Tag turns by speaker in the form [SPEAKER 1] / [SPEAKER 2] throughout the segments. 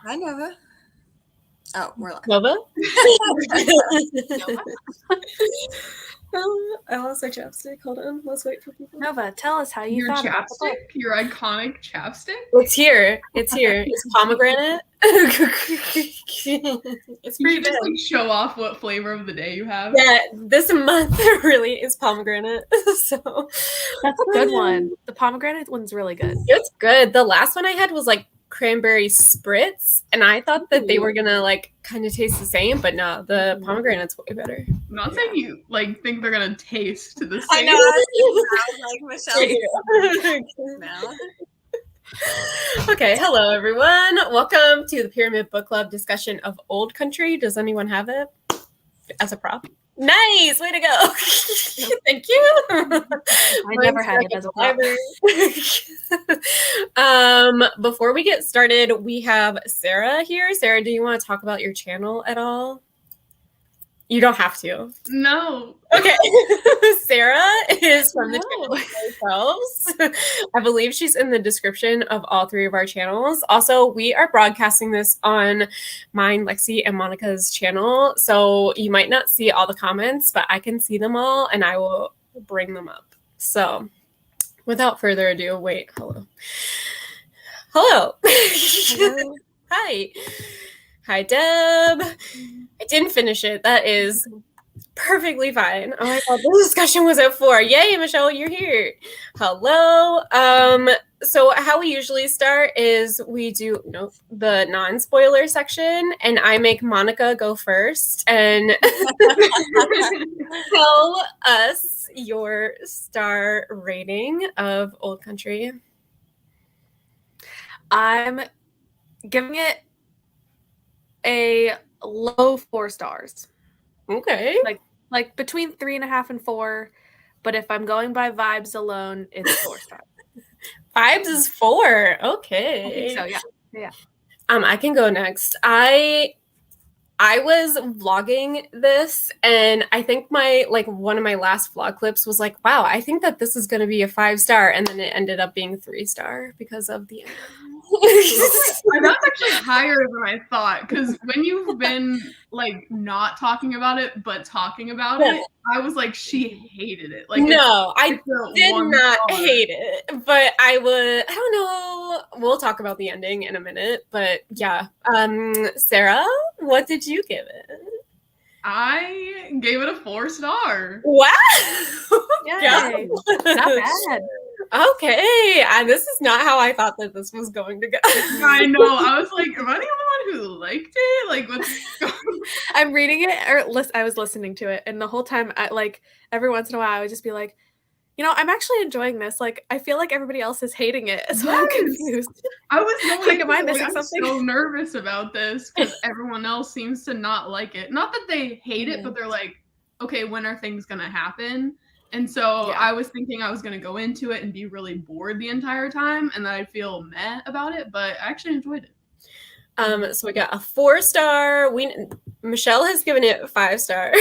[SPEAKER 1] Hi, Nova. Oh, we're live.
[SPEAKER 2] Nova? I lost my chapstick. Hold on. Let's wait for people.
[SPEAKER 3] Nova, tell us how you thought about the book.
[SPEAKER 4] Your iconic chapstick?
[SPEAKER 2] It's here. It's pomegranate. It's pretty
[SPEAKER 4] good. Like, show off what flavor of the day you have.
[SPEAKER 2] Yeah, this month really is pomegranate. So
[SPEAKER 3] that's a good one. The pomegranate one's really good.
[SPEAKER 2] It's good. The last one I had was like cranberry spritz, and I thought that they were gonna like kind of taste the same, but no, the pomegranate's way better.
[SPEAKER 4] I'm not saying you like think they're gonna taste the same.
[SPEAKER 1] I know. I was like Michelle.
[SPEAKER 2] Okay, hello everyone. Welcome to the Pyramid Book Club discussion of Old Country. Does anyone have it as a prop? Nice, way to go. Thank you.
[SPEAKER 3] I never had it as a prop.
[SPEAKER 2] Before we get started, we have Sarah here. Sarah, do you want to talk about your channel at all? You don't have to.
[SPEAKER 4] No.
[SPEAKER 2] Okay. Sarah is from the channel themselves. I believe she's in the description of all three of our channels. Also, we are broadcasting this on mine, Lexi, and Monica's channel. So you might not see all the comments, but I can see them all and I will bring them up. So without further ado, wait, hello. Hello. Hi. Hi, Deb. I didn't finish it. That is perfectly fine. Oh my god, this discussion was at 4. Yay, Michelle, you're here. Hello. So how we usually start is we do the non-spoiler section, and I make Monica go first and tell us your star rating of Old Country.
[SPEAKER 3] I'm giving it a low 4 stars.
[SPEAKER 2] Okay.
[SPEAKER 3] Like between 3.5 and 4, but if I'm going by vibes alone, it's 4 stars.
[SPEAKER 2] Vibes is 4. Okay.
[SPEAKER 3] I think so, yeah.
[SPEAKER 2] I can go next. I was vlogging this, and I think one of my last vlog clips was like, wow, I think that this is going to be a 5-star, and then it ended up being 3-star because of the end.
[SPEAKER 4] That's actually higher than I thought, because when you've been like not talking about it but talking about it, I was like, she hated it. Like,
[SPEAKER 2] no, I did not hate it, but I don't know, we'll talk about the ending in a minute, but yeah. Sarah, what did you give it?
[SPEAKER 4] I gave it a 4-star.
[SPEAKER 2] Wow.
[SPEAKER 3] Yay. Not bad.
[SPEAKER 2] Okay, this is not how I thought that this was going to go.
[SPEAKER 4] I know. I was like, am I the only one who liked it? Like, what's going on?
[SPEAKER 3] I'm reading it, I was listening to it, and the whole time, every once in a while, I would just be like, I'm actually enjoying this. Like, I feel like everybody else is hating it, so I'm confused.
[SPEAKER 4] I was
[SPEAKER 3] like, am I missing something?
[SPEAKER 4] I'm so nervous about this because everyone else seems to not like it. Not that they hate it, but they're like, okay, when are things gonna happen? And so I was thinking I was going to go into it and be really bored the entire time and that I'd feel meh about it, but I actually enjoyed it.
[SPEAKER 2] So we got a 4-star. Michelle has given it 5 stars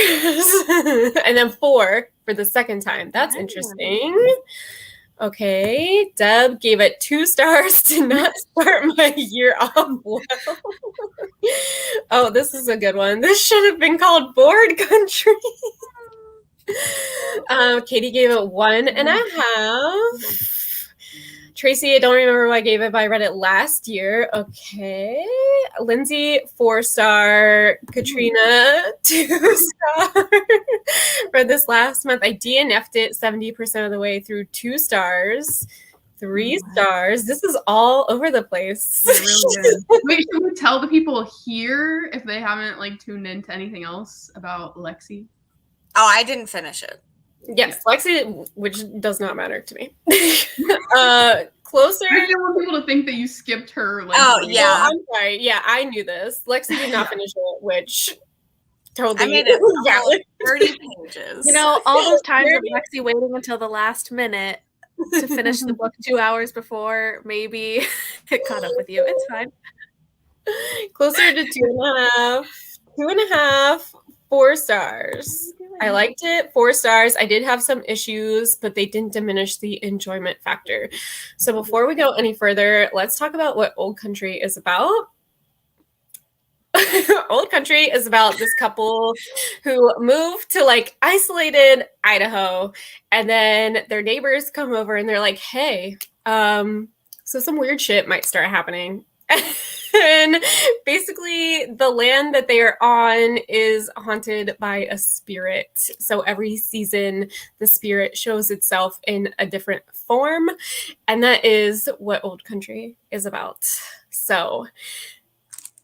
[SPEAKER 2] and then 4 for the second time. That's interesting. Okay. Deb gave it 2 stars to not start my year off well. Oh, this is a good one. This should have been called Bored Country. Katie gave it 1.5. Tracy, I don't remember what I gave it, but I read it last year. Okay. Lindsay, 4-star. Katrina, 2-star. Read this last month. I DNF'd it 70% of the way through, 2 stars. 3 stars. This is all over the place.
[SPEAKER 4] Really Wait, should we tell the people here if they haven't tuned into anything else about Lexi?
[SPEAKER 1] Oh, I didn't finish it.
[SPEAKER 2] Yes, Lexi, which does not matter to me. Closer.
[SPEAKER 4] I didn't want people to think that you skipped her.
[SPEAKER 2] I'm sorry. Yeah, I knew this. Lexi did not finish it, which totally.
[SPEAKER 1] I made it 30 pages.
[SPEAKER 3] All those times of Lexi waiting until the last minute to finish the book 2 hours before, maybe it caught up with you. It's fine.
[SPEAKER 2] Closer to 2.5. 2.5. 4 stars. I liked it. 4 stars. I did have some issues, but they didn't diminish the enjoyment factor. So before we go any further, let's talk about what Old Country is about. Old Country is about this couple who moved to like isolated Idaho, and then their neighbors come over and they're like, hey, so some weird shit might start happening. And basically the land that they are on is haunted by a spirit. So every season the spirit shows itself in a different form, and that is what Old Country is about. So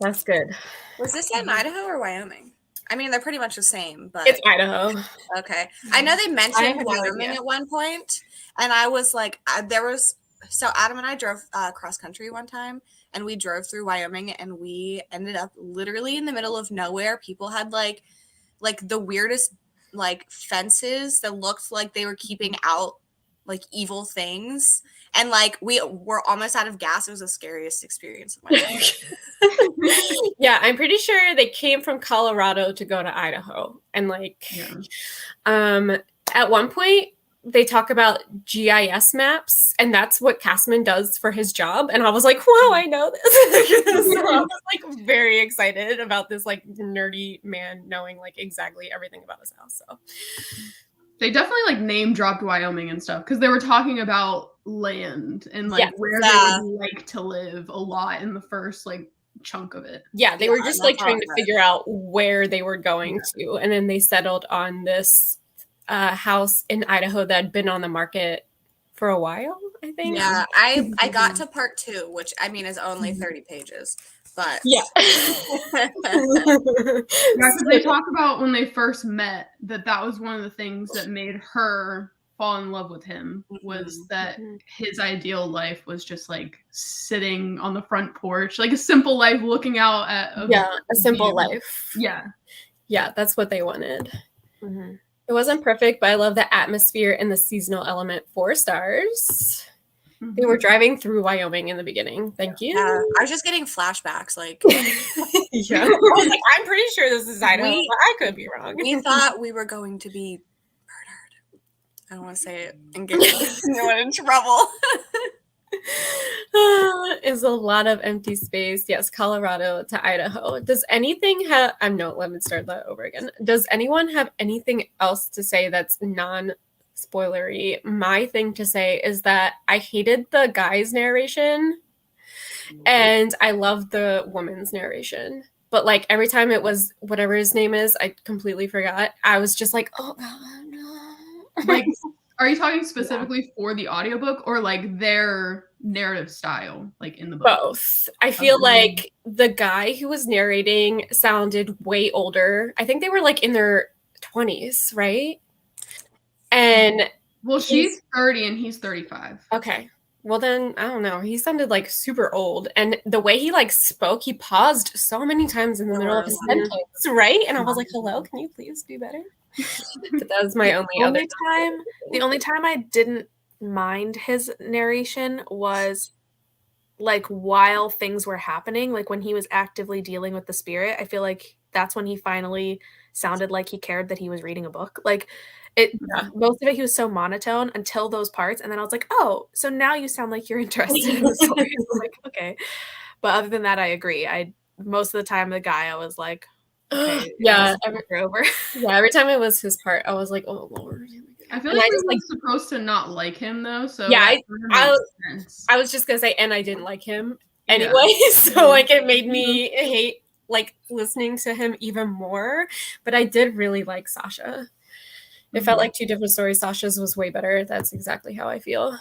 [SPEAKER 2] that's good.
[SPEAKER 1] Was this in Idaho or Wyoming? I mean, they're pretty much the same, but
[SPEAKER 2] It's Idaho.
[SPEAKER 1] Okay. I know they mentioned Wyoming at one point, and I was like, so Adam and I drove cross country one time, and we drove through Wyoming, and we ended up literally in the middle of nowhere. People had like the weirdest like fences that looked like they were keeping out like evil things, and like we were almost out of gas. It was the scariest experience of my life.
[SPEAKER 2] Yeah, I'm pretty sure they came from Colorado to go to Idaho, and like at one point they talk about GIS maps, and that's what Castman does for his job. And I was like, wow, I know this. So I was like very excited about this like nerdy man knowing like exactly everything about his house. So
[SPEAKER 4] they definitely like name dropped Wyoming and stuff because they were talking about land and like where they would like to live a lot in the first like chunk of it.
[SPEAKER 2] Yeah, they were just like trying to figure out where they were going to, and then they settled on this house in Idaho that had been on the market for a while, I think.
[SPEAKER 1] Yeah, I got to part 2, which I mean is only 30 pages, but
[SPEAKER 2] yeah.
[SPEAKER 4] Because they talk about when they first met that was one of the things that made her fall in love with him, was that his ideal life was just like sitting on the front porch, like a simple life looking out at
[SPEAKER 2] a simple life. Yeah, that's what they wanted. It wasn't perfect, but I love the atmosphere and the seasonal element. 4 stars. They were driving through Wyoming in the beginning. Thank you.
[SPEAKER 1] I was just getting flashbacks. Like,
[SPEAKER 2] yeah, I was like, I'm pretty sure this is Idaho, but I could be wrong.
[SPEAKER 1] We thought we were going to be murdered. I don't want to say it and get anyone in trouble.
[SPEAKER 2] Is a lot of empty space. Yes, Colorado to Idaho. Does anything have? Let me start that over again. Does anyone have anything else to say that's non-spoilery? My thing to say is that I hated the guy's narration, and I loved the woman's narration. But like every time it was whatever his name is, I completely forgot. I was just like, oh God, no.
[SPEAKER 4] Like, are you talking specifically for the audiobook or like their narrative style, like in the book?
[SPEAKER 2] Both. I feel like the guy who was narrating sounded way older. I think they were like in their 20s, right? And
[SPEAKER 4] well, she's 30 and he's 35.
[SPEAKER 2] Okay. Well, then I don't know. He sounded like super old, and the way he like spoke, he paused so many times in the middle of a sentence, right? And I was like, "Hello, can you please do better?" But that was my only
[SPEAKER 3] time. The only time I didn't mind his narration was like while things were happening, like when he was actively dealing with the spirit. I feel like that's when he finally sounded like he cared that he was reading a book. Like most of it, he was so monotone until those parts, and then I was like, oh, so now you sound like you're interested in the story. Like, okay. But other than that, I agree. Most of the time, the guy, I was like, okay, over.
[SPEAKER 2] Yeah, every time it was his part, I was like, oh Lord.
[SPEAKER 4] I feel like we were supposed to not like him though. So
[SPEAKER 2] yeah, I was just gonna say, and I didn't like him anyway. So like it made me hate like listening to him even more. But I did really like Sasha. It felt like 2 different stories. Sasha's was way better. That's exactly how I feel.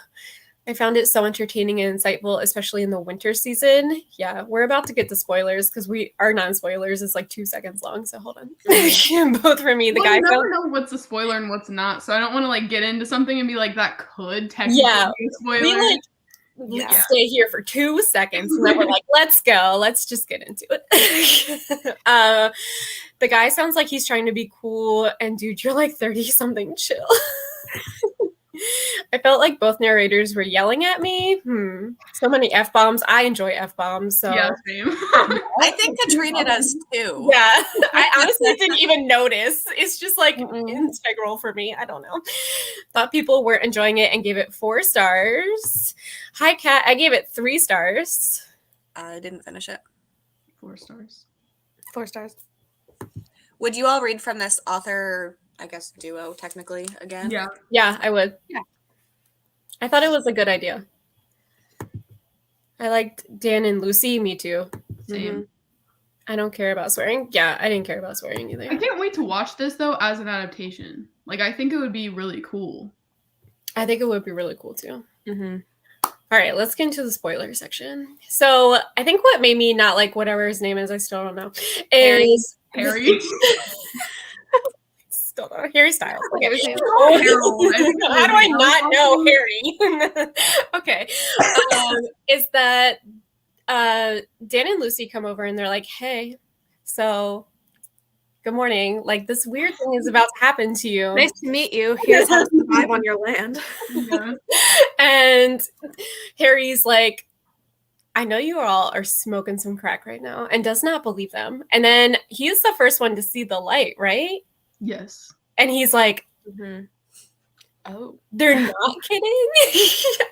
[SPEAKER 2] I found it so entertaining and insightful, especially in the winter season. Yeah, we're about to get to spoilers because our non-spoilers is like 2 seconds long. So hold on. Both for me. The guy.
[SPEAKER 4] You never know what's a spoiler and what's not. So I don't want to like get into something and be like, that could technically be a spoiler.
[SPEAKER 2] We stay here for 2 seconds and then we're like, let's go. Let's just get into it. The guy sounds like he's trying to be cool, and dude, you're like 30-something, chill. I felt like both narrators were yelling at me. So many F-bombs. I enjoy F-bombs. So
[SPEAKER 4] yeah, same.
[SPEAKER 1] I think Katrina does too.
[SPEAKER 2] Yeah. I honestly didn't even notice. It's just like integral for me. I don't know. Thought people were enjoying it and gave it 4 stars. Hi, Kat. I gave it 3 stars.
[SPEAKER 1] I didn't finish it.
[SPEAKER 4] 4 stars.
[SPEAKER 3] 4 stars.
[SPEAKER 1] Would you all read from this author, I guess, duo, technically, again?
[SPEAKER 4] Yeah.
[SPEAKER 2] Yeah, I would.
[SPEAKER 3] Yeah.
[SPEAKER 2] I thought it was a good idea. I liked Dan and Lucy. Me too.
[SPEAKER 4] Same.
[SPEAKER 2] I don't care about swearing. Yeah, I didn't care about swearing either.
[SPEAKER 4] I can't wait to watch this, though, as an adaptation. Like, I think it would be really cool.
[SPEAKER 2] I think it would be really cool, too.
[SPEAKER 3] Mm-hmm.
[SPEAKER 2] All right, let's get into the spoiler section. So I think what made me not like whatever his name is, I still don't know, is
[SPEAKER 4] Harry.
[SPEAKER 2] Still don't know. Harry Styles. Okay.
[SPEAKER 4] Harold.
[SPEAKER 2] How do I not know Harry? Okay. Is that Dan and Lucy come over and they're like, hey, so good morning. Like, this weird thing is about to happen to you.
[SPEAKER 3] Nice to meet you. Here's how to survive on your land.
[SPEAKER 4] Yeah.
[SPEAKER 2] And Harry's like, I know you all are smoking some crack right now, and does not believe them. And then he's the first one to see the light, right?
[SPEAKER 4] Yes.
[SPEAKER 2] And he's like,
[SPEAKER 3] Oh,
[SPEAKER 2] they're not kidding?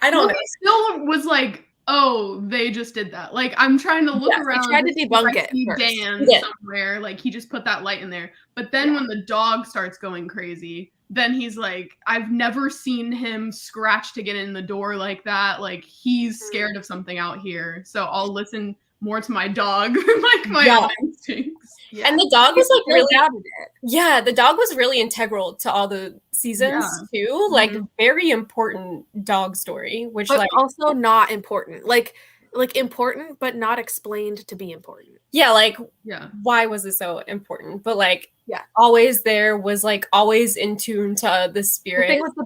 [SPEAKER 2] I don't know.
[SPEAKER 4] He still was like, oh, they just did that. Like, I'm trying to look around.
[SPEAKER 3] He tried to debunk it first.
[SPEAKER 4] Dan somewhere, like he just put that light in there. But then when the dog starts going crazy, then he's like, I've never seen him scratch to get in the door like that. Like, he's scared of something out here. So I'll listen more to my dog, like my own instincts.
[SPEAKER 2] Yeah. And the dog was like really, the dog was really integral to all the seasons too. Like, very important dog story, which
[SPEAKER 3] but
[SPEAKER 2] like
[SPEAKER 3] also not important. Like important, but not explained to be important.
[SPEAKER 2] Yeah, like why was it so important? But like, always there, was like always in tune to the spirit.
[SPEAKER 3] The thing with the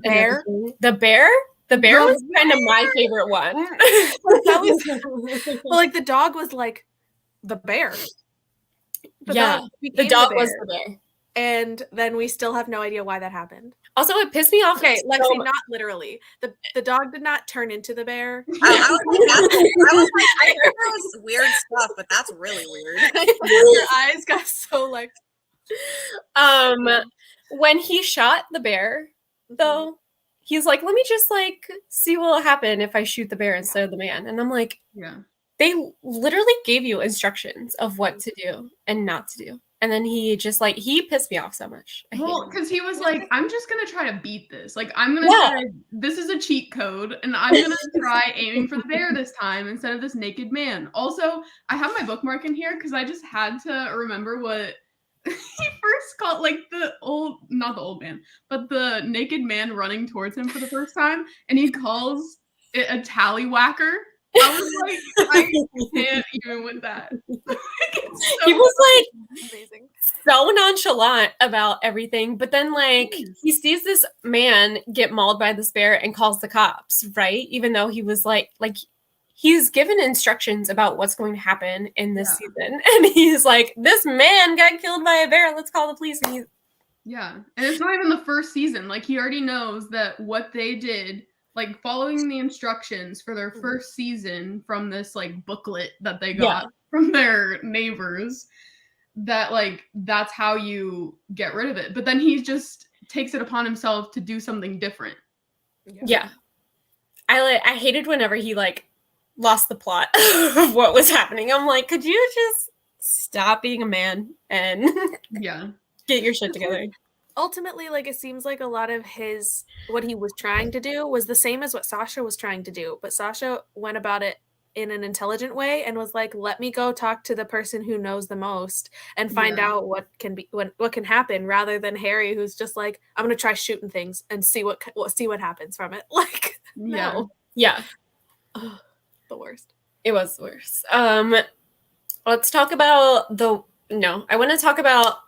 [SPEAKER 3] bear.
[SPEAKER 2] The bear was kind of my favorite one.
[SPEAKER 3] That was like the dog was like the bear.
[SPEAKER 2] The dog was the bear.
[SPEAKER 3] And then we still have no idea why that happened.
[SPEAKER 2] Also, it pissed me off.
[SPEAKER 3] Okay, Lexi, not literally. The dog did not turn into the bear.
[SPEAKER 1] I was like, I heard there was weird stuff, but that's really weird.
[SPEAKER 3] Your eyes got so like.
[SPEAKER 2] When he shot the bear, though, he's like, let me just like see what will happen if I shoot the bear instead of the man. And I'm like, they literally gave you instructions of what to do and not to do. And then he just like, he pissed me off so much.
[SPEAKER 4] Well, because he was like, I'm just going to try to beat this. Like, I'm going to try, this is a cheat code, and I'm going to try aiming for the bear this time instead of this naked man. Also, I have my bookmark in here because I just had to remember what he first called, like not the old man, but the naked man running towards him for the first time. And he calls it a tallywhacker. I was like, I can't even with that.
[SPEAKER 2] He was like amazing. So nonchalant about everything, but then like he sees this man get mauled by this bear and calls the cops, right? Even though he was like he's given instructions about what's going to happen in this season, and he's like, this man got killed by a bear, let's call the police. And
[SPEAKER 4] and it's not even the first season. Like, he already knows that what they did, like following the instructions for their first season from this like booklet that they got from their neighbors, that like that's how you get rid of it. But then he just takes it upon himself to do something different.
[SPEAKER 2] I hated whenever he like lost the plot of what was happening. I'm like, could you just stop being a man and get your shit together?
[SPEAKER 3] Ultimately, like, it seems like a lot of what he was trying to do was the same as what Sasha was trying to do, but Sasha went about it in an intelligent way and was like, let me go talk to the person who knows the most and find out what can happen, rather than Harry, who's just like, I'm gonna try shooting things and see what happens from it. Like, no.
[SPEAKER 2] Ugh,
[SPEAKER 3] the worst.
[SPEAKER 2] It was the worst. Let's talk about I want to talk about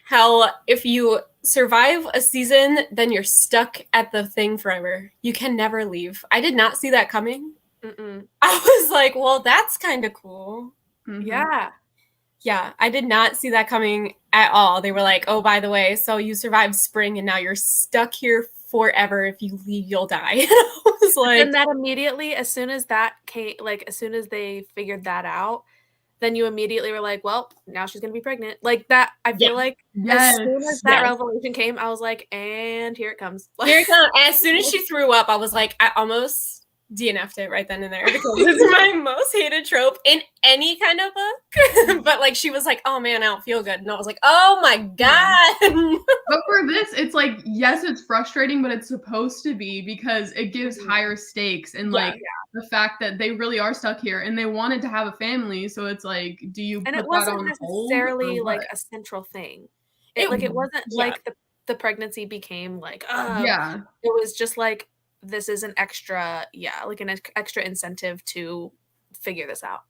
[SPEAKER 2] how if you survive a season, then you're stuck at the thing forever. You can never leave. I did not see that coming. I was like, well, that's kind of cool. Yeah, I did not see that coming at all. They were like, oh, by the way, so you survived spring and now you're stuck here forever. If you leave, you'll die. And I was like,
[SPEAKER 3] and that immediately, as soon as that came, like as soon as they figured that out, then you immediately were like, well, now she's going to be pregnant. Like that, I feel like as soon as that revelation came, I was like, and here it comes.
[SPEAKER 2] Here it comes. As soon as she threw up, I was like, I almost DNF'd it right then and there because it's my most hated trope in any kind of book. But like she was like, oh man, I don't feel good. And I was like, oh my God.
[SPEAKER 4] But for this, it's like, yes, it's frustrating, but it's supposed to be because it gives higher stakes and like the fact that they really are stuck here and they wanted to have a family. So it's like, do you
[SPEAKER 3] and
[SPEAKER 4] put
[SPEAKER 3] it wasn't
[SPEAKER 4] that on
[SPEAKER 3] necessarily
[SPEAKER 4] hold,
[SPEAKER 3] like a central thing. It wasn't like the pregnancy became like, it was just like, this is an extra, like an extra incentive to figure this out.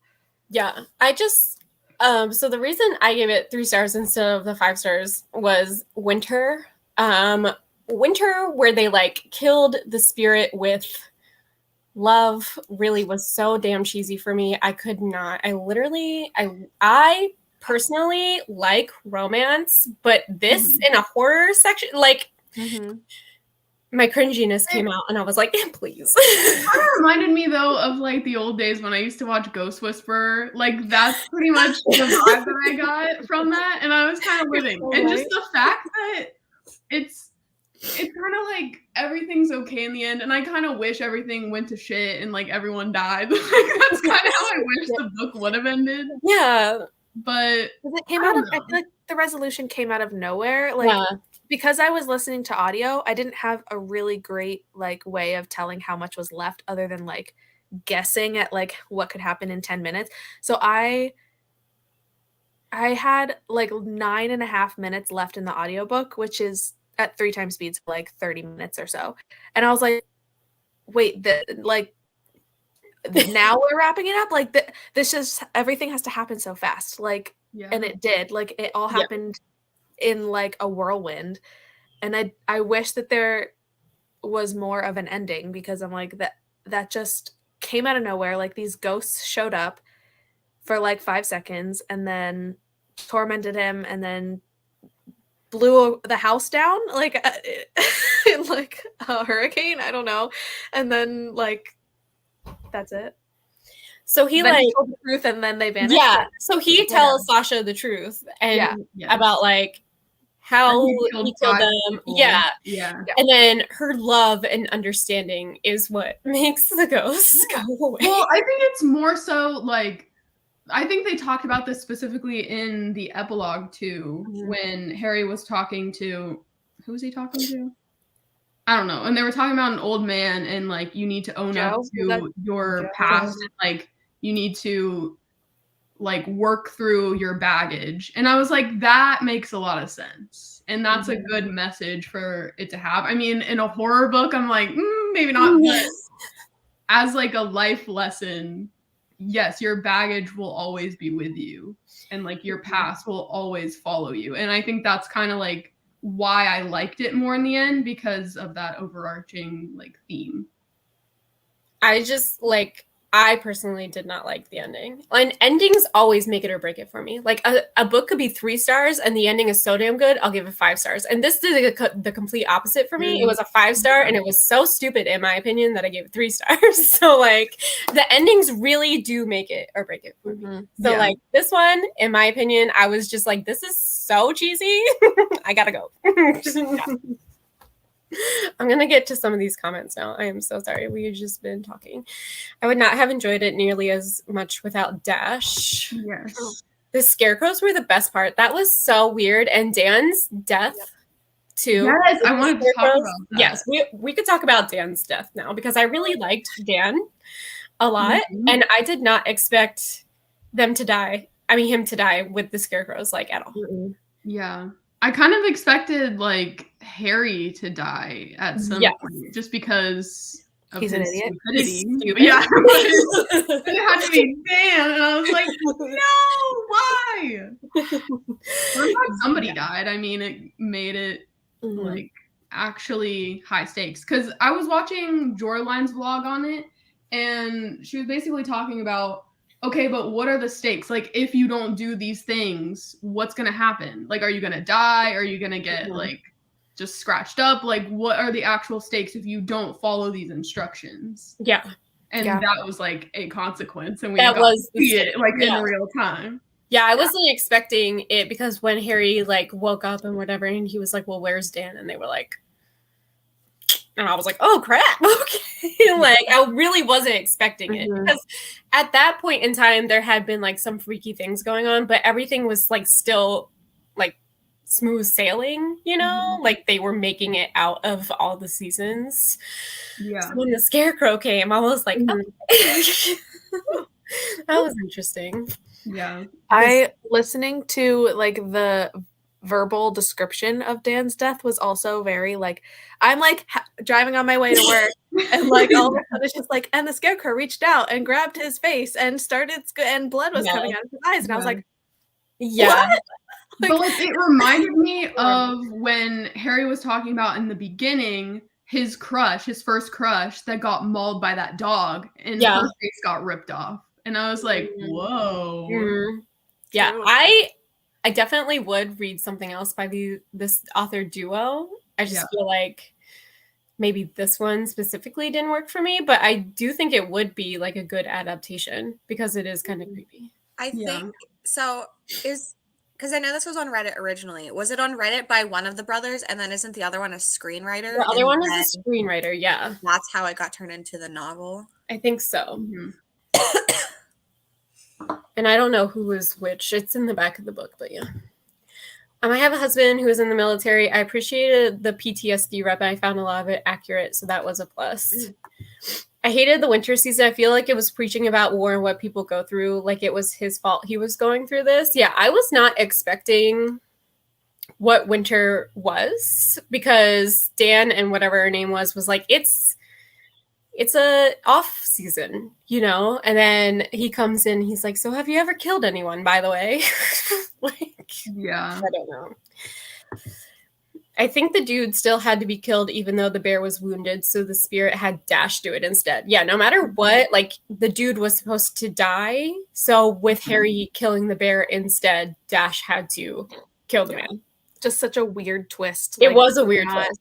[SPEAKER 2] Yeah. I just, so the reason I gave it 3 stars instead of the 5 stars was Winter. Winter, where they like killed the spirit with love, really was so damn cheesy for me. I could not. I personally like romance, but this in a horror section, like my cringiness came out and I was like, please.
[SPEAKER 4] It kind of reminded me though of like the old days when I used to watch Ghost Whisperer. Like that's pretty much the vibe that I got from that. And I was kind of living. And just the fact that it's kind of like everything's okay in the end. And I kind of wish everything went to shit and like everyone died. Like that's kind of how I wish the book would have ended.
[SPEAKER 2] Yeah.
[SPEAKER 4] But
[SPEAKER 3] it came out of, I feel like the resolution came out of nowhere. Like because I was listening to audio, I didn't have a really great like way of telling how much was left other than like guessing at like what could happen in 10 minutes. So I had like 9.5 minutes left in the audiobook, which is at 3 times speed, so like 30 minutes or so. And I was like, wait, now we're wrapping it up? Like this just, everything has to happen so fast. Like, and it did. Like it all happened in like a whirlwind. And I wish that there was more of an ending because I'm like, that just came out of nowhere. Like these ghosts showed up for like 5 seconds and then tormented him and then blew the house down like in like a hurricane. I don't know. And then like, that's it.
[SPEAKER 2] So he
[SPEAKER 3] then
[SPEAKER 2] like
[SPEAKER 3] he told the truth and then they vanished.
[SPEAKER 2] Yeah. So he tells Sasha the truth and about like how he killed them. Yeah. And then her love and understanding is what makes the ghosts go away.
[SPEAKER 4] Well, I think it's more so like I think they talked about this specifically in the epilogue too, when Harry was talking to who was he talking to? I don't know. And they were talking about an old man and like you need to own up to your past and like you need to like work through your baggage. And I was like, that makes a lot of sense. And that's a good message for it to have. I mean, in a horror book, I'm like, maybe not, but as like a life lesson, yes, your baggage will always be with you and like your past will always follow you. And I think that's kind of like why I liked it more in the end because of that overarching like theme.
[SPEAKER 2] I personally did not like the ending. And endings always make it or break it for me. Like a book could be 3 stars and the ending is so damn good, I'll give it 5 stars. And this did the complete opposite for me. It was a 5-star and it was so stupid in my opinion that I gave it 3 stars. So like the endings really do make it or break it for me. So like this one, in my opinion, I was just like, this is so cheesy. I gotta go. I'm going to get to some of these comments now. I am so sorry. We've just been talking. I would not have enjoyed it nearly as much without Dash.
[SPEAKER 4] Yes.
[SPEAKER 2] The scarecrows were the best part. That was so weird. And Dan's death, too.
[SPEAKER 4] Yes, I wanted to talk about that.
[SPEAKER 2] Yes, we could talk about Dan's death now because I really liked Dan a lot. And I did not expect them to die. I mean, him to die with the scarecrows, like, at all.
[SPEAKER 4] Yeah. I kind of expected like Harry to die at some point just because of his stupidity. Yeah. It had to be Dan. And I was like, no, why? I'm glad somebody died. I mean, it made it like actually high stakes. Because I was watching Joreline's vlog on it and she was basically talking about okay, but what are the stakes? Like, if you don't do these things, what's going to happen? Like, are you going to die? Are you going to get, like, just scratched up? Like, what are the actual stakes if you don't follow these instructions?
[SPEAKER 2] Yeah.
[SPEAKER 4] And that was, like, a consequence. And we
[SPEAKER 2] got to
[SPEAKER 4] see it, like, in real time.
[SPEAKER 2] Yeah, I wasn't expecting it because when Harry, like, woke up and whatever, and he was like, well, where's Dan? And they were like, And I was like, oh crap. Okay. Like I really wasn't expecting it because at that point in time there had been like some freaky things going on, but everything was like still like smooth sailing, you know, like they were making it out of all the seasons.
[SPEAKER 4] Yeah.
[SPEAKER 2] So when the scarecrow came, I was like, okay. That was interesting.
[SPEAKER 4] Yeah.
[SPEAKER 3] Listening to like the verbal description of Dan's death was also very like, I'm like driving on my way to work and like all of a sudden it's just like, and the scarecrow reached out and grabbed his face and started and blood was coming out of his eyes. And I was like,
[SPEAKER 2] yeah.
[SPEAKER 4] But like it reminded me of when Harry was talking about in the beginning his first crush that got mauled by that dog and her face got ripped off. And I was like, whoa.
[SPEAKER 2] Yeah, I definitely would read something else by this author duo. I just feel like maybe this one specifically didn't work for me, but I do think it would be like a good adaptation because it is kind of creepy.
[SPEAKER 1] I think so. Because I know this was on Reddit originally. Was it on Reddit by one of the brothers, and then isn't the other one a screenwriter?
[SPEAKER 2] The other one is a screenwriter, yeah.
[SPEAKER 1] That's how it got turned into the novel?
[SPEAKER 2] I think so. And I don't know who was which. It's in the back of the book, but yeah. I have a husband who is in the military. I appreciated the PTSD rep, and I found a lot of it accurate, so that was a plus. I hated the winter season. I feel like it was preaching about war and what people go through. Like it was his fault he was going through this. Yeah, I was not expecting what winter was because Dan and whatever her name was like, it's a off season, you know? And then he comes in, he's like, so have you ever killed anyone, by the way? Like,
[SPEAKER 4] yeah.
[SPEAKER 2] I don't know. I think the dude still had to be killed even though the bear was wounded, so the spirit had Dash do it instead. Yeah, no matter what, like the dude was supposed to die. So with Harry killing the bear instead, Dash had to kill the man.
[SPEAKER 3] Just such a weird twist.
[SPEAKER 2] It was a weird twist.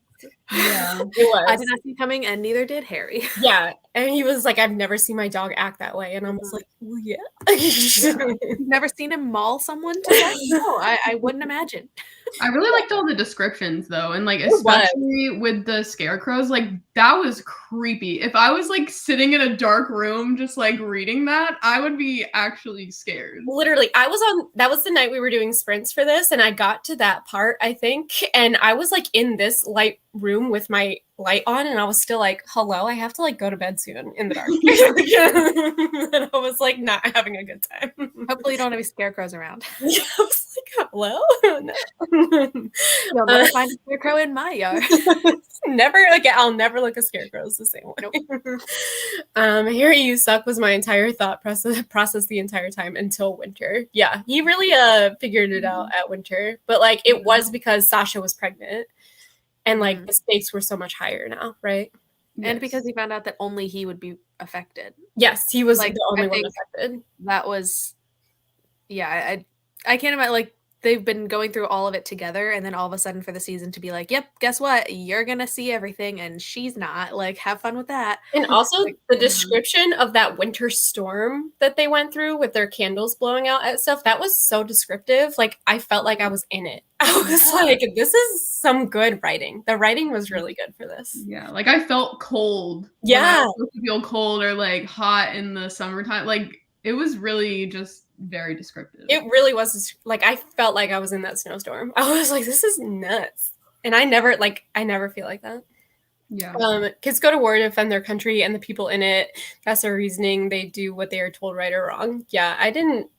[SPEAKER 3] Yeah, it was. I did not see coming, and neither did Harry.
[SPEAKER 2] Yeah, and he was like, "I've never seen my dog act that way," and I was like, "Well, yeah."
[SPEAKER 3] You've never seen him maul someone to death? No, I wouldn't imagine.
[SPEAKER 4] I really liked all the descriptions though, and like especially with the scarecrows, like that was creepy. If I was like sitting in a dark room just like reading that, I would be actually scared.
[SPEAKER 2] Literally, that was the night we were doing sprints for this, and I got to that part, I think, and I was like in this light room with my light on, and I was still like, hello, I have to like go to bed soon in the dark. And I was like not having a good time.
[SPEAKER 3] Hopefully you don't have any scarecrows around.
[SPEAKER 2] Yeah, I was like, hello? No.
[SPEAKER 3] You'll never find a scarecrow in my yard.
[SPEAKER 2] Never again. I'll never look at scarecrows the same way. Nope. Harry, you suck was my entire thought process the entire time until winter. Yeah, he really figured it out at winter, but like it was because Sasha was pregnant. And like the stakes were so much higher now, right?
[SPEAKER 3] And because he found out that only he would be affected.
[SPEAKER 2] Yes, he was like the only one affected.
[SPEAKER 3] That was, yeah, I can't imagine, like, they've been going through all of it together, and then all of a sudden for the season to be like, yep, guess what? You're going to see everything, and she's not. Like, have fun with that.
[SPEAKER 2] And also the description of that winter storm that they went through with their candles blowing out and stuff, that was so descriptive. Like, I felt like I was in it. I was like, this is some good writing. The writing was really good for this.
[SPEAKER 4] Yeah, like I felt cold.
[SPEAKER 2] Yeah.
[SPEAKER 4] I was supposed to feel cold or like hot in the summertime. Like, it was really just very descriptive.
[SPEAKER 2] It really was like I felt like I was in that snowstorm. I was like, this is nuts. And I never feel like that.
[SPEAKER 4] Yeah.
[SPEAKER 2] Kids go to war to defend their country and the people in it. That's their reasoning. They do what they are told right or wrong. Yeah, I didn't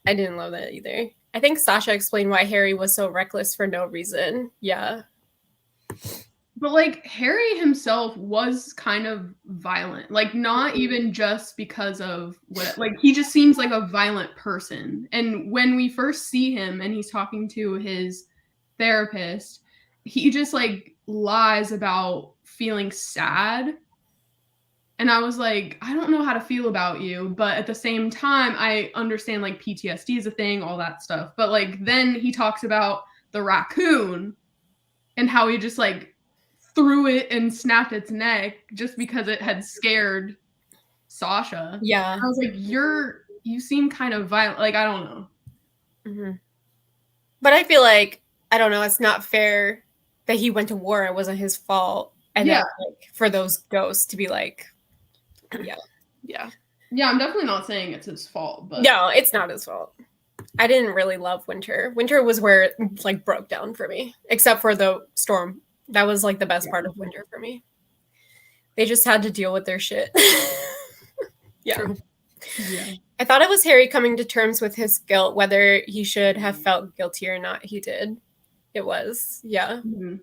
[SPEAKER 2] love that either. I think Sasha explained why Harry was so reckless for no reason. Yeah.
[SPEAKER 4] But like Harry himself was kind of violent, like not even just because of what, like he just seems like a violent person. And when we first see him and he's talking to his therapist, he just like lies about feeling sad. And I was like, I don't know how to feel about you, but at the same time, I understand like PTSD is a thing, all that stuff. But like then he talks about the raccoon and how he just like threw it and snapped its neck just because it had scared Sasha.
[SPEAKER 2] Yeah.
[SPEAKER 4] I was like, you seem kind of violent. Like, I don't know.
[SPEAKER 2] Mm-hmm. But I feel like, I don't know, it's not fair that he went to war. It wasn't his fault. And then like, for those ghosts to be like,
[SPEAKER 3] Yeah,
[SPEAKER 4] I'm definitely not saying it's his fault, but
[SPEAKER 2] no, it's not his fault. I didn't really love Winter. Winter was where it like broke down for me, except for the storm. That was like the best part of Winter for me. They just had to deal with their shit.
[SPEAKER 3] True.
[SPEAKER 4] Yeah.
[SPEAKER 2] I thought it was Harry coming to terms with his guilt, whether he should have felt guilty or not. He did. It was, yeah.
[SPEAKER 4] Mm-hmm.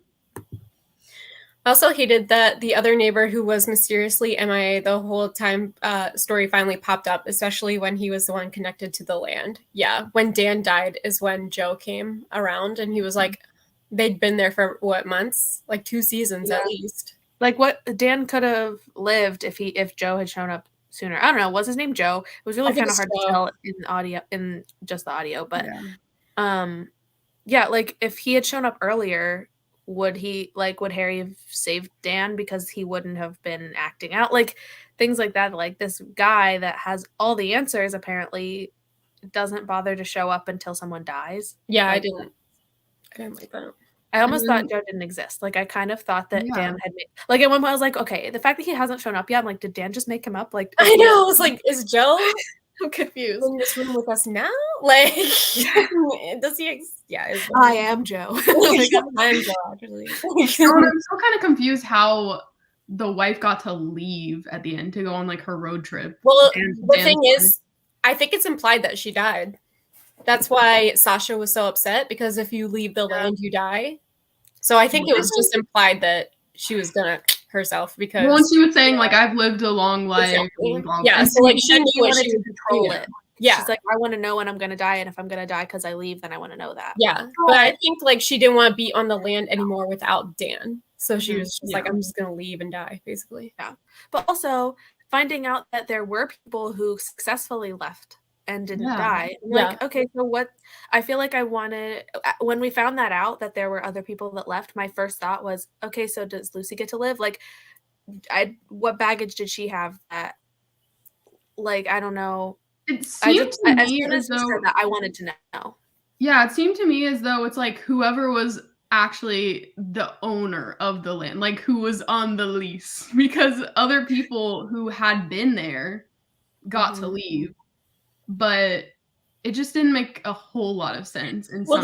[SPEAKER 2] I also hated that the other neighbor who was mysteriously MIA the whole time story finally popped up, especially when he was the one connected to the land. Yeah, when Dan died is when Joe came around, and he was like, they'd been there for, what, months? Like 2 seasons at least.
[SPEAKER 3] Like what Dan could have lived if Joe had shown up sooner. I don't know. Was his name Joe? It was really kind of hard to tell in just the audio, but like if he had shown up earlier, would Harry have saved Dan because he wouldn't have been acting out? Like things like that. Like this guy that has all the answers apparently doesn't bother to show up until someone dies.
[SPEAKER 2] Yeah,
[SPEAKER 3] like,
[SPEAKER 2] I didn't like that.
[SPEAKER 3] I almost thought Joe didn't exist. Like, I kind of thought that Dan had made... Like, at one point, I was like, okay, the fact that he hasn't shown up yet, I'm like, did Dan just make him up? Like,
[SPEAKER 2] I know. I was like, is Joe
[SPEAKER 3] I'm confused.
[SPEAKER 2] in this room with us now? Like, does he...
[SPEAKER 3] I am Joe.
[SPEAKER 2] I am Joe, actually.
[SPEAKER 4] I'm still kind of confused how the wife got to leave at the end to go on, like, her road trip.
[SPEAKER 2] Well, the thing is, I think it's implied that she died. That's why Sasha was so upset, because if you leave the land, you die. So I think it was just implied that she was gonna herself because.
[SPEAKER 4] Well, she was saying like I've lived a long life.
[SPEAKER 2] Exactly. Yeah, so like she knew what she
[SPEAKER 3] would control it.
[SPEAKER 2] Yeah,
[SPEAKER 3] she's like, I want to know when I'm gonna die, and if I'm gonna die because I leave, then I want to know that.
[SPEAKER 2] Yeah, but I think like she didn't want to be on the land anymore without Dan, so she was just like, I'm just gonna leave and die, basically.
[SPEAKER 3] Yeah, but also finding out that there were people who successfully left and didn't die. Like, okay, so what? I feel like I wanted, when we found that out, that there were other people that left, my first thought was, okay, so does Lucy get to live? Like, what baggage did she have that, like, I don't know.
[SPEAKER 4] It seemed to me
[SPEAKER 3] as though that I wanted to know.
[SPEAKER 4] Yeah, it seemed to me as though it's like whoever was actually the owner of the land, like who was on the lease, because other people who had been there got to leave. But it just didn't make a whole lot of sense.
[SPEAKER 2] Well,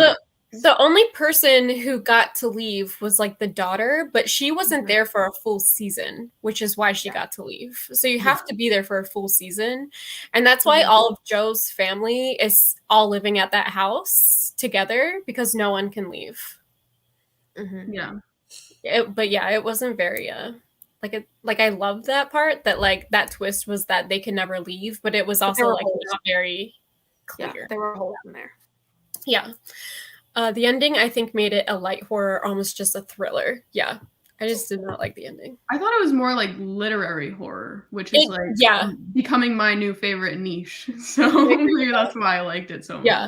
[SPEAKER 2] the only person who got to leave was like the daughter, but she wasn't there for a full season, which is why she got to leave. So you have to be there for a full season. And that's why all of Joe's family is all living at that house together, because no one can leave.
[SPEAKER 4] Yeah.
[SPEAKER 2] But yeah, it wasn't very like I loved that part, that like that twist was that they could never leave, but it was also like not very clear.
[SPEAKER 3] Yeah, there were holes in there.
[SPEAKER 2] Yeah. The ending, I think, made it a light horror, almost just a thriller. Yeah. I just did not like the ending.
[SPEAKER 4] I thought it was more like literary horror, which is becoming my new favorite niche. So maybe that's why I liked it so much.
[SPEAKER 2] Yeah.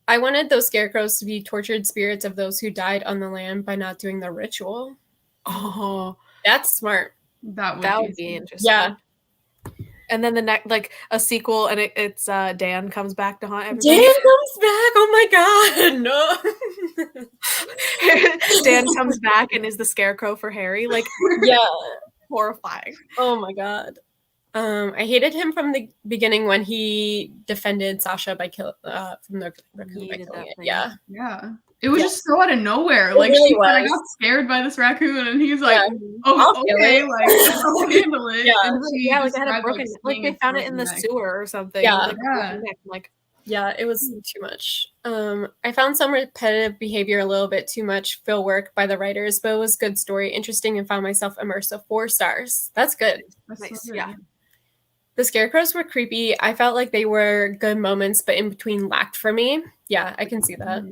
[SPEAKER 2] I wanted those scarecrows to be tortured spirits of those who died on the land by not doing the ritual.
[SPEAKER 3] Oh,
[SPEAKER 2] that's smart.
[SPEAKER 3] That would be interesting.
[SPEAKER 2] Yeah.
[SPEAKER 3] And then the next, like a sequel, and it's Dan comes back to haunt everybody.
[SPEAKER 2] Dan comes back. Oh my god, no.
[SPEAKER 3] Dan comes back and is the scarecrow for Harry. Like, horrifying.
[SPEAKER 2] Oh my god. I hated him from the beginning when he defended Sasha by from the raccoon by killing it. Yeah.
[SPEAKER 4] It was just so out of nowhere. Like,
[SPEAKER 2] really
[SPEAKER 4] I got scared by this raccoon, and he's like, "Oh, okay, like I'll handle it."
[SPEAKER 3] Yeah, like I had a broken, like they found it in the sewer or something.
[SPEAKER 2] Yeah,
[SPEAKER 3] like
[SPEAKER 2] it was too much. I found some repetitive behavior a little bit too much fill work by the writers, but it was good story, interesting, and found myself immersed. 4 stars. That's good.
[SPEAKER 3] Nice.
[SPEAKER 4] So
[SPEAKER 3] yeah.
[SPEAKER 2] The scarecrows were creepy. I felt like they were good moments, but in between lacked for me. Yeah, I can see that.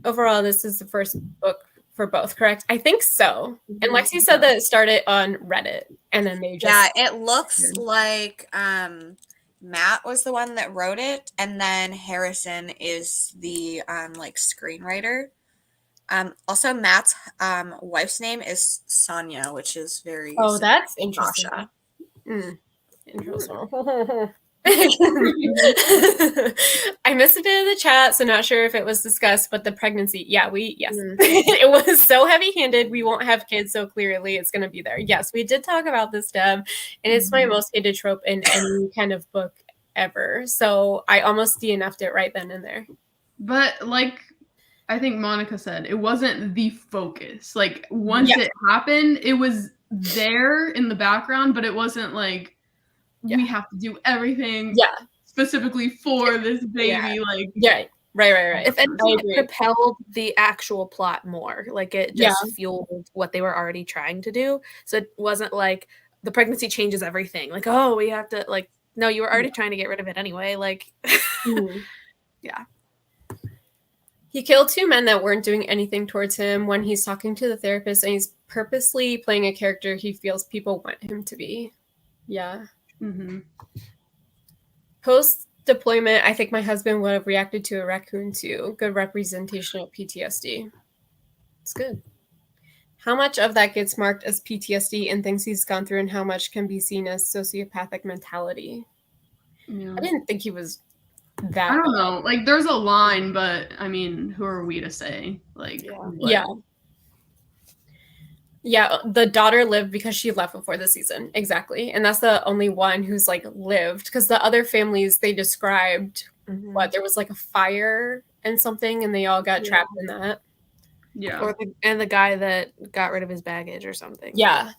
[SPEAKER 2] Overall, this is the first book for both, correct? I think so. And Lexi said that it started on Reddit, and then they just...
[SPEAKER 1] Yeah, it looks like Matt was the one that wrote it, and then Harrison is the like screenwriter. Also, Matt's wife's name is Sonia, which is very...
[SPEAKER 2] Oh, that's interesting. Interesting. I missed it in the chat, so not sure if it was discussed, but the pregnancy, yes. It was so heavy-handed. We won't have kids, so clearly it's going to be there. Yes, we did talk about this, Deb, and it's my most hated trope in any kind of book ever. So I almost DNF'd it right then and there.
[SPEAKER 4] But like I think Monica said, it wasn't the focus. Like once it happened, it was there in the background, but it wasn't like we have to do everything specifically for this baby. Like
[SPEAKER 2] right.
[SPEAKER 3] If anything, it propelled the actual plot more. Like it just fueled what they were already trying to do. So it wasn't like the pregnancy changes everything. Like, oh, we have to like, no, you were already trying to get rid of it anyway. Like, yeah.
[SPEAKER 2] He killed 2 men that weren't doing anything towards him when he's talking to the therapist, and he's purposely playing a character he feels people want him to be. Yeah.
[SPEAKER 4] Mm-hmm.
[SPEAKER 2] Post-deployment, I think my husband would have reacted to a raccoon too. Good representation of PTSD. It's good. How much of that gets marked as PTSD and things he's gone through, and how much can be seen as sociopathic mentality? Yeah. I didn't think he was that.
[SPEAKER 4] I don't know. Like, there's a line, but I mean, who are we to say? Like,
[SPEAKER 2] Yeah, the daughter lived because she left before the season. Exactly. And that's the only one who's like lived, because the other families, they described there was like a fire and something, and they all got trapped in that.
[SPEAKER 4] Yeah.
[SPEAKER 3] Or the guy that got rid of his baggage or something.
[SPEAKER 2] Yeah.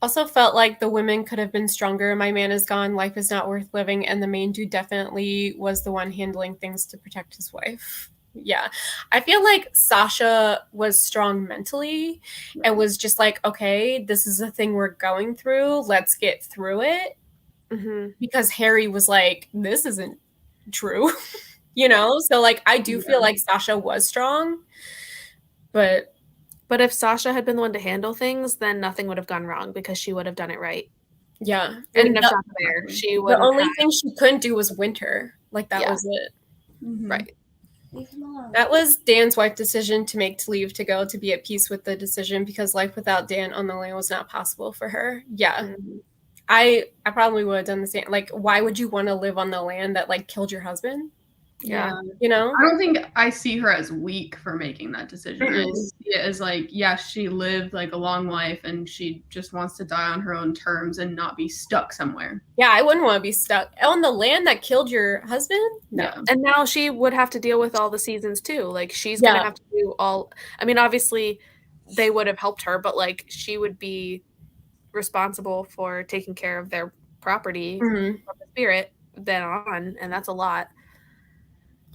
[SPEAKER 2] Also felt like the women could have been stronger. My man is gone. Life is not worth living. And the main dude definitely was the one handling things to protect his wife. Yeah. I feel like Sasha was strong mentally and was just like, okay, this is a thing we're going through. Let's get through it. Because Harry was like, this isn't true. So like, I do feel like Sasha was strong, but
[SPEAKER 3] if Sasha had been the one to handle things, then nothing would have gone wrong because she would have done it right.
[SPEAKER 2] Yeah.
[SPEAKER 3] And there.
[SPEAKER 2] The only thing she couldn't do was winter. Like that was it.
[SPEAKER 3] Right.
[SPEAKER 2] That was Dan's wife's decision to make to leave, to go, to be at peace with the decision, because life without Dan on the land was not possible for her. Yeah. I probably would have done the same. Like, why would you want to live on the land that like killed your husband?
[SPEAKER 3] Yeah.
[SPEAKER 4] I don't think I see her as weak for making that decision. I see it as like, she lived like a long life and she just wants to die on her own terms and not be stuck somewhere.
[SPEAKER 2] Yeah, I wouldn't want to be stuck on the land that killed your husband. No.
[SPEAKER 3] Yeah. And now she would have to deal with all the seasons too. Like she's going to have to do all, I mean, obviously they would have helped her, but like she would be responsible for taking care of their property from the spirit then on. And that's a lot.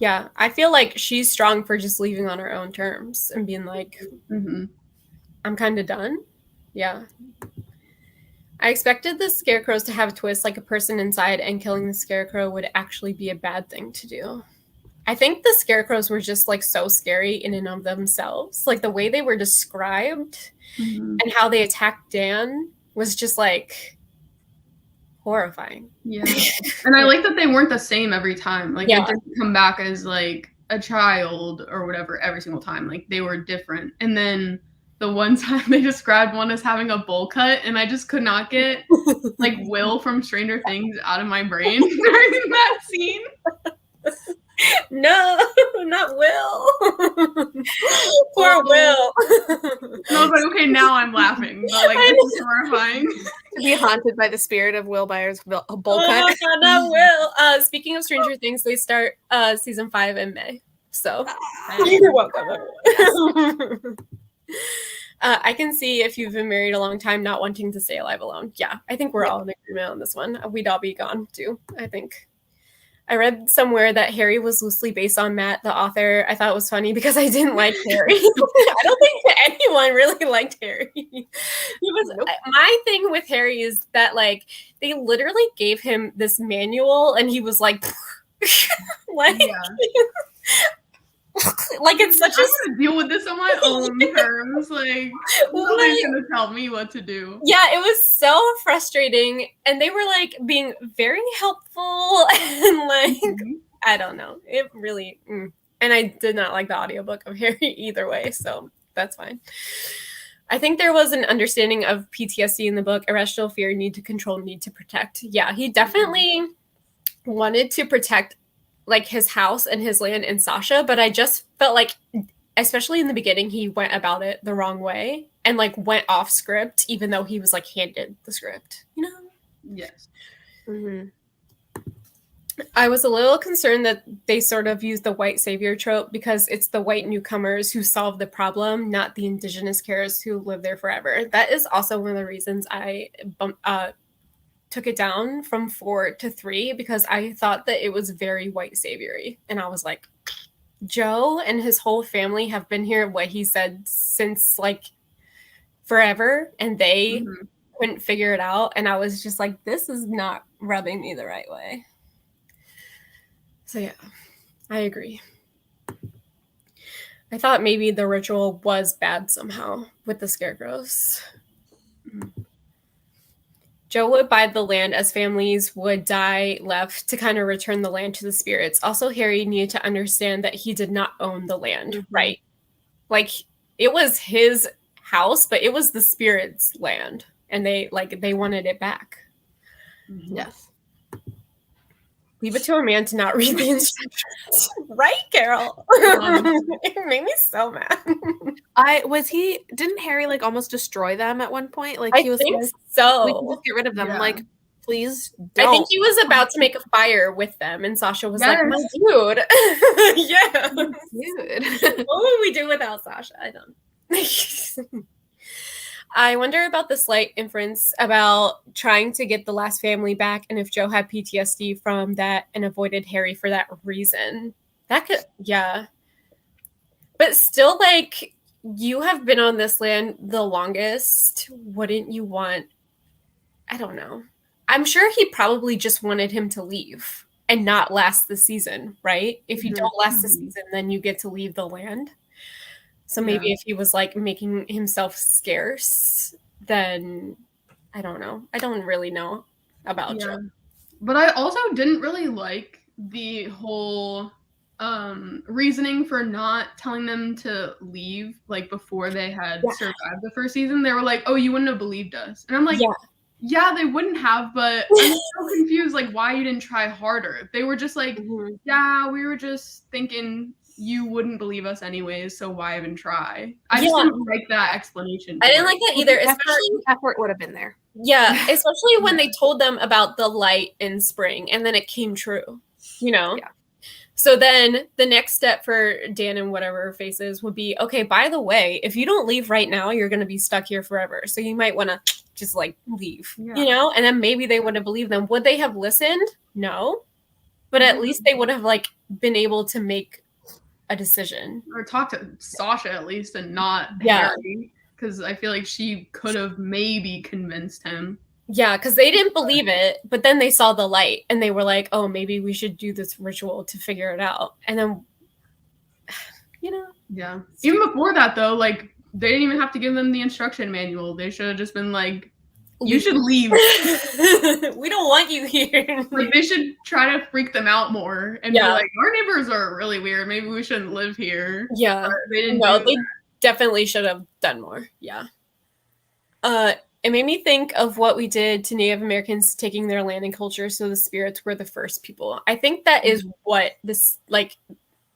[SPEAKER 2] Yeah, I feel like she's strong for just leaving on her own terms and being like, I'm kind of done. Yeah. I expected the scarecrows to have a twist, like a person inside, and killing the scarecrow would actually be a bad thing to do. I think the scarecrows were just like so scary in and of themselves. Like the way they were described and how they attacked Dan was just like horrifying.
[SPEAKER 4] Yeah. And I like that they weren't the same every time. Like it didn't come back as like a child or whatever every single time. Like they were different. And then the one time they described one as having a bowl cut, and I just could not get like Will from Stranger Things out of my brain during that scene.
[SPEAKER 2] No, not Will. Poor Will.
[SPEAKER 4] And I was like, okay, now I'm laughing. But like, this is horrifying.
[SPEAKER 3] To be haunted by the spirit of Will Byers' bowl cut.
[SPEAKER 2] Oh my God, not Will. Speaking of Stranger Things, they start season 5 in May. So you're welcome. I can see if you've been married a long time not wanting to stay alive alone. Yeah, I think we're all in agreement on this one. We'd all be gone too, I think. I read somewhere that Harry was loosely based on Matt, the author. I thought it was funny because I didn't like Harry. I don't think anyone really liked Harry. My thing with Harry is that like they literally gave him this manual and he was like, like it's such
[SPEAKER 4] I'm gonna deal with this on my own terms. Like nobody's gonna tell me what to do.
[SPEAKER 2] Yeah, it was so frustrating, and they were like being very helpful and like I don't know. It really and I did not like the audiobook of Harry either way, so that's fine. I think there was an understanding of PTSD in the book: irrational fear, need to control, need to protect. Yeah, he definitely wanted to protect like his house and his land and Sasha, but I just felt like, especially in the beginning, he went about it the wrong way and like went off script, even though he was like handed the script, you know?
[SPEAKER 4] Yes.
[SPEAKER 3] Mm-hmm.
[SPEAKER 2] I was a little concerned that they sort of used the white savior trope because it's the white newcomers who solve the problem, not the indigenous carers who live there forever. That is also one of the reasons I took it down from 4 to 3, because I thought that it was very white saviory. And I was like, Joe and his whole family have been here, what he said, since like forever, and they couldn't figure it out. And I was just like, this is not rubbing me the right way. So yeah, I agree. I thought maybe the ritual was bad somehow with the scarecrows. Joe would buy the land as families would die left to kind of return the land to the spirits. Also, Harry needed to understand that he did not own the land, right? Like, it was his house, but it was the spirits' land, and they wanted it back.
[SPEAKER 3] Yes.
[SPEAKER 2] Leave it to a man to not read the instructions. Right, Carol? It made me so mad.
[SPEAKER 3] Didn't Harry like almost destroy them at one point? Like
[SPEAKER 2] he was like, so.
[SPEAKER 3] We can just get rid of them.
[SPEAKER 4] Yeah.
[SPEAKER 3] Like, please don't.
[SPEAKER 2] I think he was about to make a fire with them, and Sasha was like, my dude. Yeah.
[SPEAKER 3] Dude.
[SPEAKER 2] What would we do without Sasha? I don't. I wonder about the slight inference about trying to get the last family back, and if Joe had PTSD from that and avoided Harry for that reason. That could, yeah. But still, like, you have been on this land the longest. Wouldn't you want, I don't know. I'm sure he probably just wanted him to leave and not last the season, right? If you don't last the season, then you get to leave the land. So maybe if he was like making himself scarce, then I don't know. I don't really know about Joe.
[SPEAKER 4] But I also didn't really like the whole reasoning for not telling them to leave like before they had survived the first season. They were like, oh, you wouldn't have believed us. And I'm like, yeah, they wouldn't have, but I'm so confused like why you didn't try harder. They were just like, yeah, we were just thinking you wouldn't believe us anyways, so why even try? I just didn't like that explanation.
[SPEAKER 2] I didn't like that either.
[SPEAKER 3] Especially effort would have been there.
[SPEAKER 2] Yeah, especially when they told them about the light in spring, and then it came true, you know?
[SPEAKER 3] Yeah.
[SPEAKER 2] So then the next step for Dan and whatever her face is would be, okay, by the way, if you don't leave right now, you're going to be stuck here forever. So you might want to just like leave, you know? And then maybe they would have believed them. Would they have listened? No. But at least they would have like been able to make a decision.
[SPEAKER 4] Or talk to Sasha at least and not Harry. Because I feel like she could have maybe convinced him.
[SPEAKER 2] Yeah, because they didn't believe it, but then they saw the light and they were like, oh, maybe we should do this ritual to figure it out. And then, you know.
[SPEAKER 4] Yeah. Even before that, though, like, they didn't even have to give them the instruction manual. They should have just been like, you should leave.
[SPEAKER 2] We don't want you here.
[SPEAKER 4] Like, they should try to freak them out more and be like, our neighbors are really weird. Maybe we shouldn't live here.
[SPEAKER 2] Yeah.
[SPEAKER 4] But they didn't
[SPEAKER 2] they definitely should have done more. Yeah. It made me think of what we did to Native Americans taking their land and culture, so the spirits were the first people. I think that is what this, like,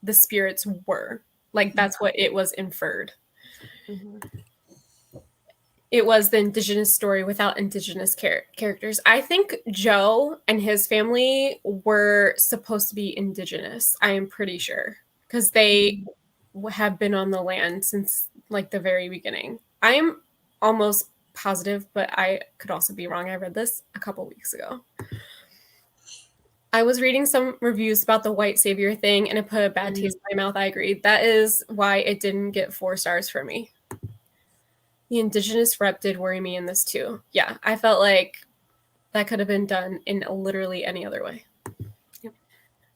[SPEAKER 2] the spirits were. Like, that's what it was inferred. It was the indigenous story without indigenous characters. I think Joe and his family were supposed to be indigenous. I am pretty sure, because they have been on the land since like the very beginning. I am almost positive, but I could also be wrong. I read this a couple weeks ago. I was reading some reviews about the white savior thing, and it put a bad taste in my mouth. I agree. That is why it didn't get 4 stars for me. The indigenous rep did worry me in this too. Yeah, I felt like that could have been done in literally any other way. Yep.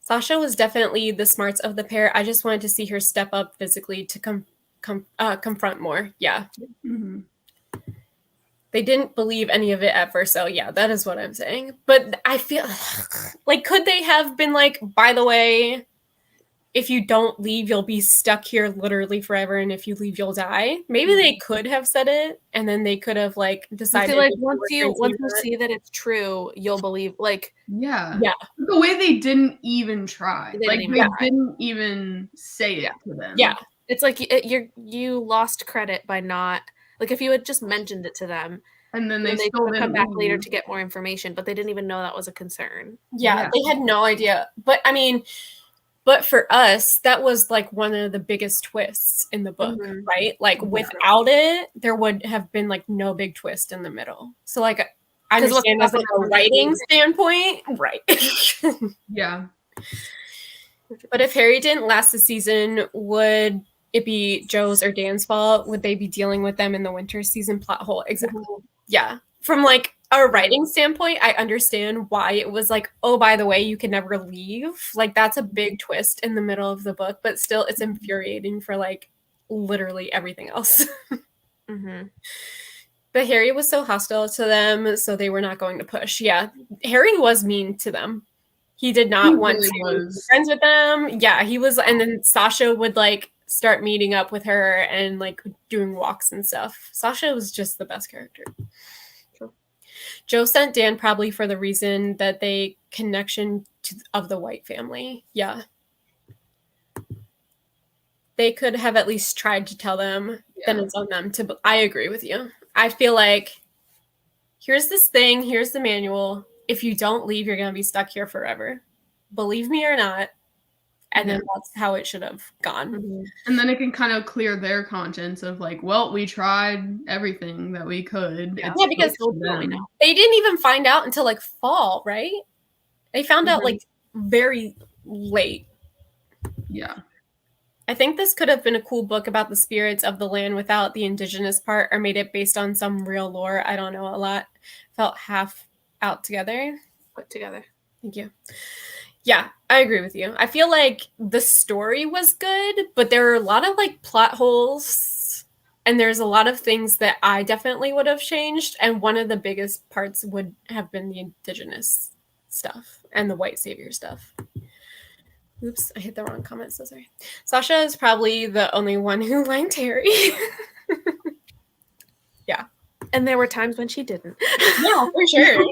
[SPEAKER 2] Sasha was definitely the smarts of the pair. I just wanted to see her step up physically to confront more. Yeah. They didn't believe any of it at first, so yeah, that is what I'm saying. But I feel like, could they have been like, by the way, if you don't leave, you'll be stuck here literally forever, and if you leave, you'll die. Maybe they could have said it, and then they could have like decided.
[SPEAKER 3] I feel like once you see that it's true, you'll believe. Like,
[SPEAKER 4] yeah. The way they didn't even try. They didn't even say it to them.
[SPEAKER 2] Yeah,
[SPEAKER 3] it's like you lost credit by not, like, if you had just mentioned it to them,
[SPEAKER 4] and then they still
[SPEAKER 3] come back later to get more information, but they didn't even know that was a concern.
[SPEAKER 2] Yeah, they had no idea. But I mean, but for us, that was like one of the biggest twists in the book, right? Like without it, there would have been like no big twist in the middle. So like, I understand that from a writing standpoint, right?
[SPEAKER 4] Yeah.
[SPEAKER 2] But if Harry didn't last the season, would it be Joe's or Dan's fault? Would they be dealing with them in the winter season plot hole? Exactly. Yeah. From like a writing standpoint, I understand why it was like, oh, by the way, you can never leave. Like, that's a big twist in the middle of the book, but still it's infuriating for like literally everything else. But Harry was so hostile to them, so they were not going to push. Yeah, Harry was mean to them. He did not want to be friends with them. Yeah, he was. And then Sasha would like start meeting up with her and like doing walks and stuff. Sasha was just the best character. Joe sent Dan probably for the reason that they connection of the White family. Yeah. They could have at least tried to tell them, then it's on them to. I agree with you. I feel like here's this thing, here's the manual. If you don't leave, you're going to be stuck here forever. Believe me or not. And then that's how it should have gone.
[SPEAKER 4] And then it can kind of clear their conscience of like, well, we tried everything that we could.
[SPEAKER 2] Yeah, because they didn't even find out until like fall, right? They found out like very late.
[SPEAKER 4] Yeah.
[SPEAKER 2] I think this could have been a cool book about the spirits of the land without the indigenous part, or made it based on some real lore. I don't know a lot. Felt half out together.
[SPEAKER 3] Put together.
[SPEAKER 2] Thank you. Yeah, I agree with you. I feel like the story was good, but there are a lot of like plot holes, and there's a lot of things that I definitely would have changed. And one of the biggest parts would have been the indigenous stuff and the white savior stuff. Oops, I hit the wrong comment. So sorry. Sasha is probably the only one who liked Harry. Yeah.
[SPEAKER 3] And there were times when she didn't.
[SPEAKER 2] Yeah, for sure.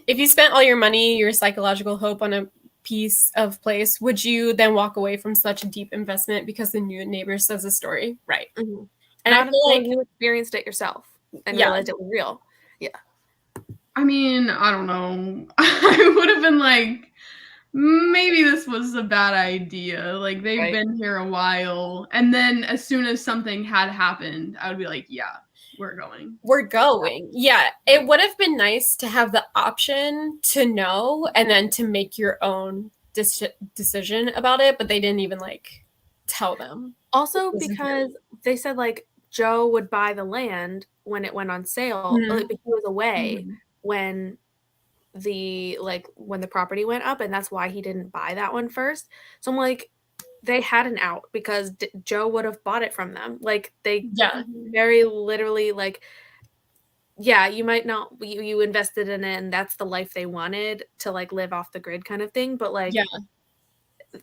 [SPEAKER 2] If you spent all your money, your psychological hope on a piece of place, would you then walk away from such a deep investment because the new neighbor says a story? Right.
[SPEAKER 3] And I feel like you experienced it yourself and realized it was real. Yeah.
[SPEAKER 4] I mean, I don't know. I would have been like, maybe this was a bad idea. Like, they've been here a while. And then as soon as something had happened, I would be like, yeah. We're going.
[SPEAKER 2] Yeah. It would have been nice to have the option to know and then to make your own decision about it, but they didn't even like tell them.
[SPEAKER 3] Also, because they said like Joe would buy the land when it went on sale, but he was away when the property went up, and that's why he didn't buy that one first. So I'm like, they had an out because Joe would have bought it from them. Like, they very literally, like, yeah, you might not, you invested in it and that's the life they wanted to like live off the grid kind of thing. But like,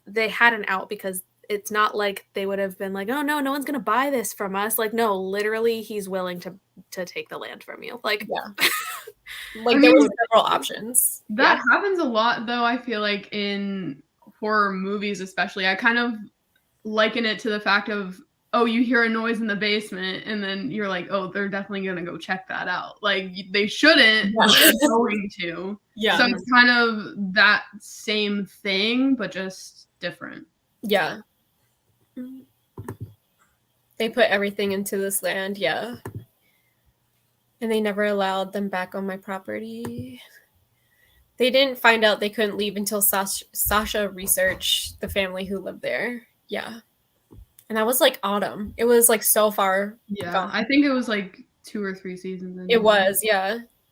[SPEAKER 3] they had an out because it's not like they would have been like, oh no one's going to buy this from us. Like, no, literally he's willing to take the land from you. Like,
[SPEAKER 2] like there were several options.
[SPEAKER 4] That happens a lot though. I feel like in horror movies especially, I kind of liken it to the fact of, oh, you hear a noise in the basement and then you're like, oh, they're definitely gonna go check that out. Like, they shouldn't, but they're going to. So it's kind of that same thing but just different.
[SPEAKER 2] They put everything into this land. And they never allowed them back on my property. They didn't find out they couldn't leave until Sasha researched the family who lived there. Yeah. And that was like autumn. It was like so far gone. I
[SPEAKER 4] think it was like 2 or 3 seasons.
[SPEAKER 2] It was,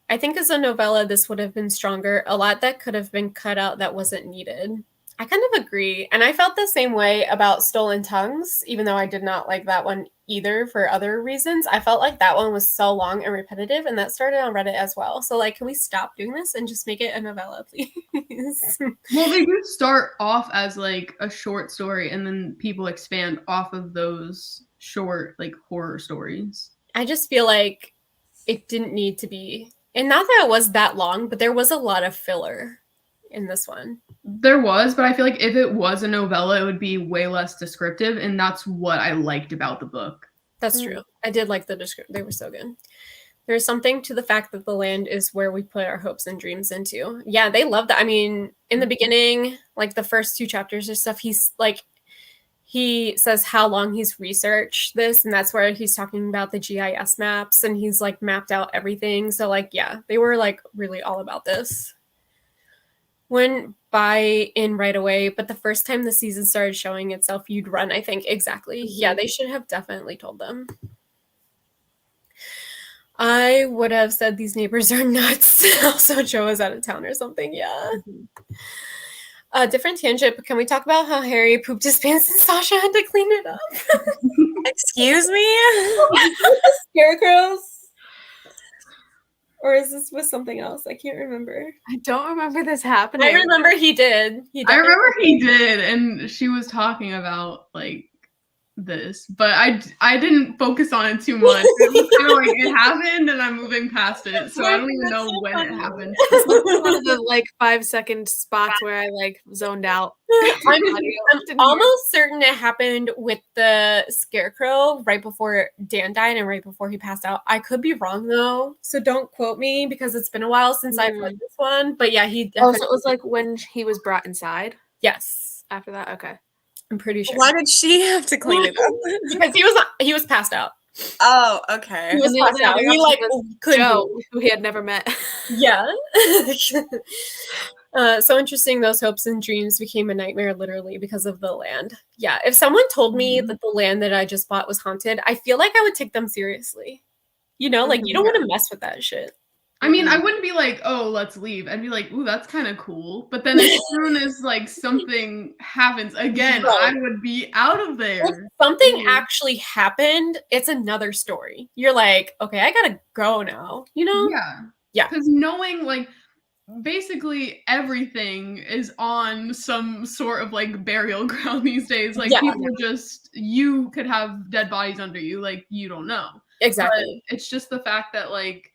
[SPEAKER 2] I think as a novella, this would have been stronger. A lot that could have been cut out that wasn't needed. I kind of agree. And I felt the same way about Stolen Tongues, even though I did not like that one either for other reasons. I felt like that one was so long and repetitive, and that started on Reddit as well. So like, can we stop doing this and just make it a novella, please?
[SPEAKER 4] Well, they do start off as like a short story, and then people expand off of those short like horror stories.
[SPEAKER 2] I just feel like it didn't need to be, and not that it was that long, but there was a lot of filler in this one.
[SPEAKER 4] There was, but I feel like if it was a novella, it would be way less descriptive, and that's what I liked about the book.
[SPEAKER 2] That's true. I did like the description. They were so good. There's something to the fact that the land is where we put our hopes and dreams into. Yeah, they love that. I mean, in the beginning, like the first 2 chapters or stuff, he's like, he says how long he's researched this, and that's where he's talking about the GIS maps, and he's like mapped out everything. So like, yeah, they were like really all about this. Wouldn't buy in right away, but the first time the season started showing itself, you'd run, I think. Exactly. Yeah, they should have definitely told them. I would have said these neighbors are nuts. Also, Joe is out of town or something. Yeah. Different tangent, but can we talk about how Harry pooped his pants and Sasha had to clean it up?
[SPEAKER 1] Excuse me?
[SPEAKER 2] Scarecrows? Or is this with something else? I can't remember.
[SPEAKER 3] I don't remember this happening.
[SPEAKER 2] I remember he did.
[SPEAKER 4] I remember he did, and she was talking about like this, but I didn't focus on it too much. It was kind of like it happened, and I'm moving past it, so I don't even know when it happened.
[SPEAKER 3] One of the like 5-second spots where I like zoned out.
[SPEAKER 2] I'm almost certain it happened with the Scarecrow right before Dan died and right before he passed out. I could be wrong though, so don't quote me because it's been a while since I've read this one. But yeah, he.
[SPEAKER 3] Oh, so it was like when he was brought inside.
[SPEAKER 2] Yes.
[SPEAKER 3] After that, okay.
[SPEAKER 2] I'm pretty sure.
[SPEAKER 1] Why did she have to clean it up?
[SPEAKER 2] Because he was passed out.
[SPEAKER 1] Oh, okay.
[SPEAKER 2] He was passed out. He like couldn't
[SPEAKER 3] Joe,
[SPEAKER 2] move.
[SPEAKER 3] who he had never met.
[SPEAKER 2] Yeah. So interesting. Those hopes and dreams became a nightmare literally because of the land. Yeah. If someone told me that the land that I just bought was haunted, I feel like I would take them seriously. You know, like you don't want to mess with that shit.
[SPEAKER 4] I mean, I wouldn't be like, oh, let's leave. I'd be like, ooh, that's kind of cool. But then as soon as like something happens again, I would be out of there.
[SPEAKER 2] If something actually happened, it's another story. You're like, okay, I gotta go now. You know? Yeah.
[SPEAKER 4] Because knowing like basically everything is on some sort of like burial ground these days. Like people just, you could have dead bodies under you. Like you don't know.
[SPEAKER 2] Exactly.
[SPEAKER 4] But it's just the fact that like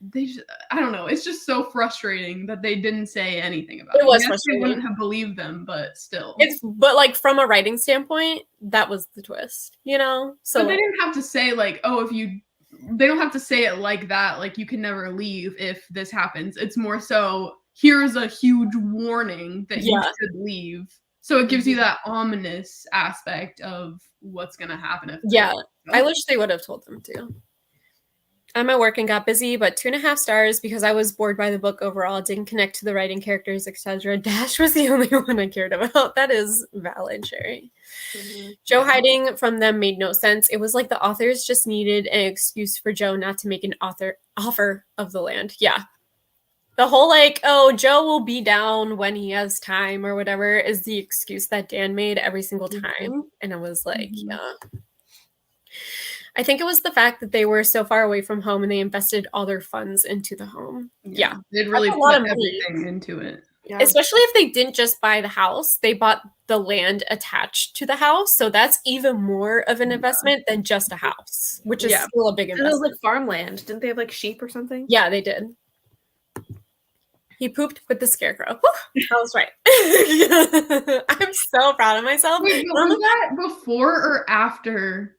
[SPEAKER 4] they just, I don't know. It's just so frustrating that they didn't say anything about it.
[SPEAKER 2] It was frustrating.
[SPEAKER 4] They wouldn't have believed them, but still.
[SPEAKER 2] But like from a writing standpoint, that was the twist, you know? So
[SPEAKER 4] but they didn't have to say like, oh, they don't have to say it like that. Like you can never leave if this happens. It's more so, here's a huge warning that you should leave. So it gives you that ominous aspect of what's going to happen.
[SPEAKER 2] I wish they would have told them to. I'm at work and got busy, but 2.5 stars because I was bored by the book overall, didn't connect to the writing, characters, etc. Dash was the only one I cared about. That is valid, Sherry. Joe hiding from them made no sense. It was like the authors just needed an excuse for Joe not to make an offer of the land. Yeah. The whole like, oh, Joe will be down when he has time or whatever is the excuse that Dan made every single time. And I was like, yeah. I think it was the fact that they were so far away from home and they invested all their funds into the home. Yeah.
[SPEAKER 4] They'd really put everything into it.
[SPEAKER 2] Yeah. Especially if they didn't just buy the house, they bought the land attached to the house. So that's even more of an investment than just a house, which is still a big investment.
[SPEAKER 3] It was like farmland. Didn't they have like sheep or something?
[SPEAKER 2] Yeah, they did. He pooped with the Scarecrow. Whew, that was right. I'm so proud of myself.
[SPEAKER 4] Wait, was that before or after?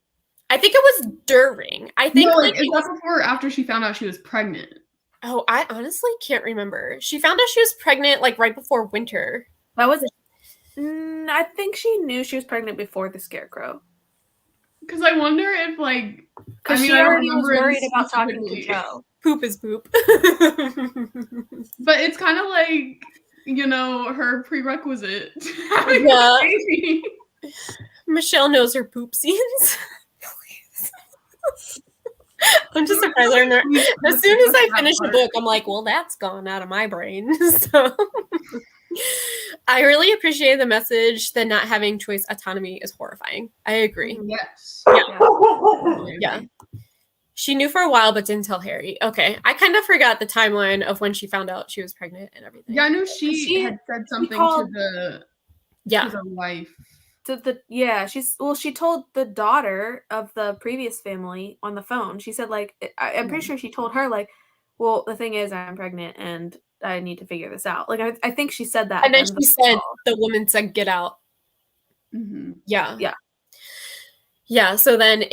[SPEAKER 2] I think it was during. I think
[SPEAKER 4] is that before or after she found out she was pregnant?
[SPEAKER 2] Oh, I honestly can't remember. She found out she was pregnant like right before winter.
[SPEAKER 3] That was I think she knew she was pregnant before the Scarecrow.
[SPEAKER 4] Because I wonder if like,
[SPEAKER 3] because she already was worried about talking to Joe.
[SPEAKER 2] Poop is poop.
[SPEAKER 4] But it's kind of like, you know, her prerequisite.
[SPEAKER 2] Yeah. Michelle knows her poop scenes. I'm just surprised. As soon as I finish the book, I'm like, well, that's gone out of my brain. So I really appreciate the message that not having choice autonomy is horrifying. I agree.
[SPEAKER 4] Yes.
[SPEAKER 2] Yeah. She knew for a while, but didn't tell Harry. Okay. I kind of forgot the timeline of when she found out she was pregnant and everything.
[SPEAKER 4] Yeah, I knew she had said something to the wife.
[SPEAKER 3] She told the daughter of the previous family on the phone. She said, like, I'm pretty sure she told her, like, well, the thing is, I'm pregnant and I need to figure this out. Like, I think she said that.
[SPEAKER 2] And then she said, the woman said, get out.
[SPEAKER 4] Mm-hmm.
[SPEAKER 2] Yeah.
[SPEAKER 3] Yeah.
[SPEAKER 2] Yeah. So then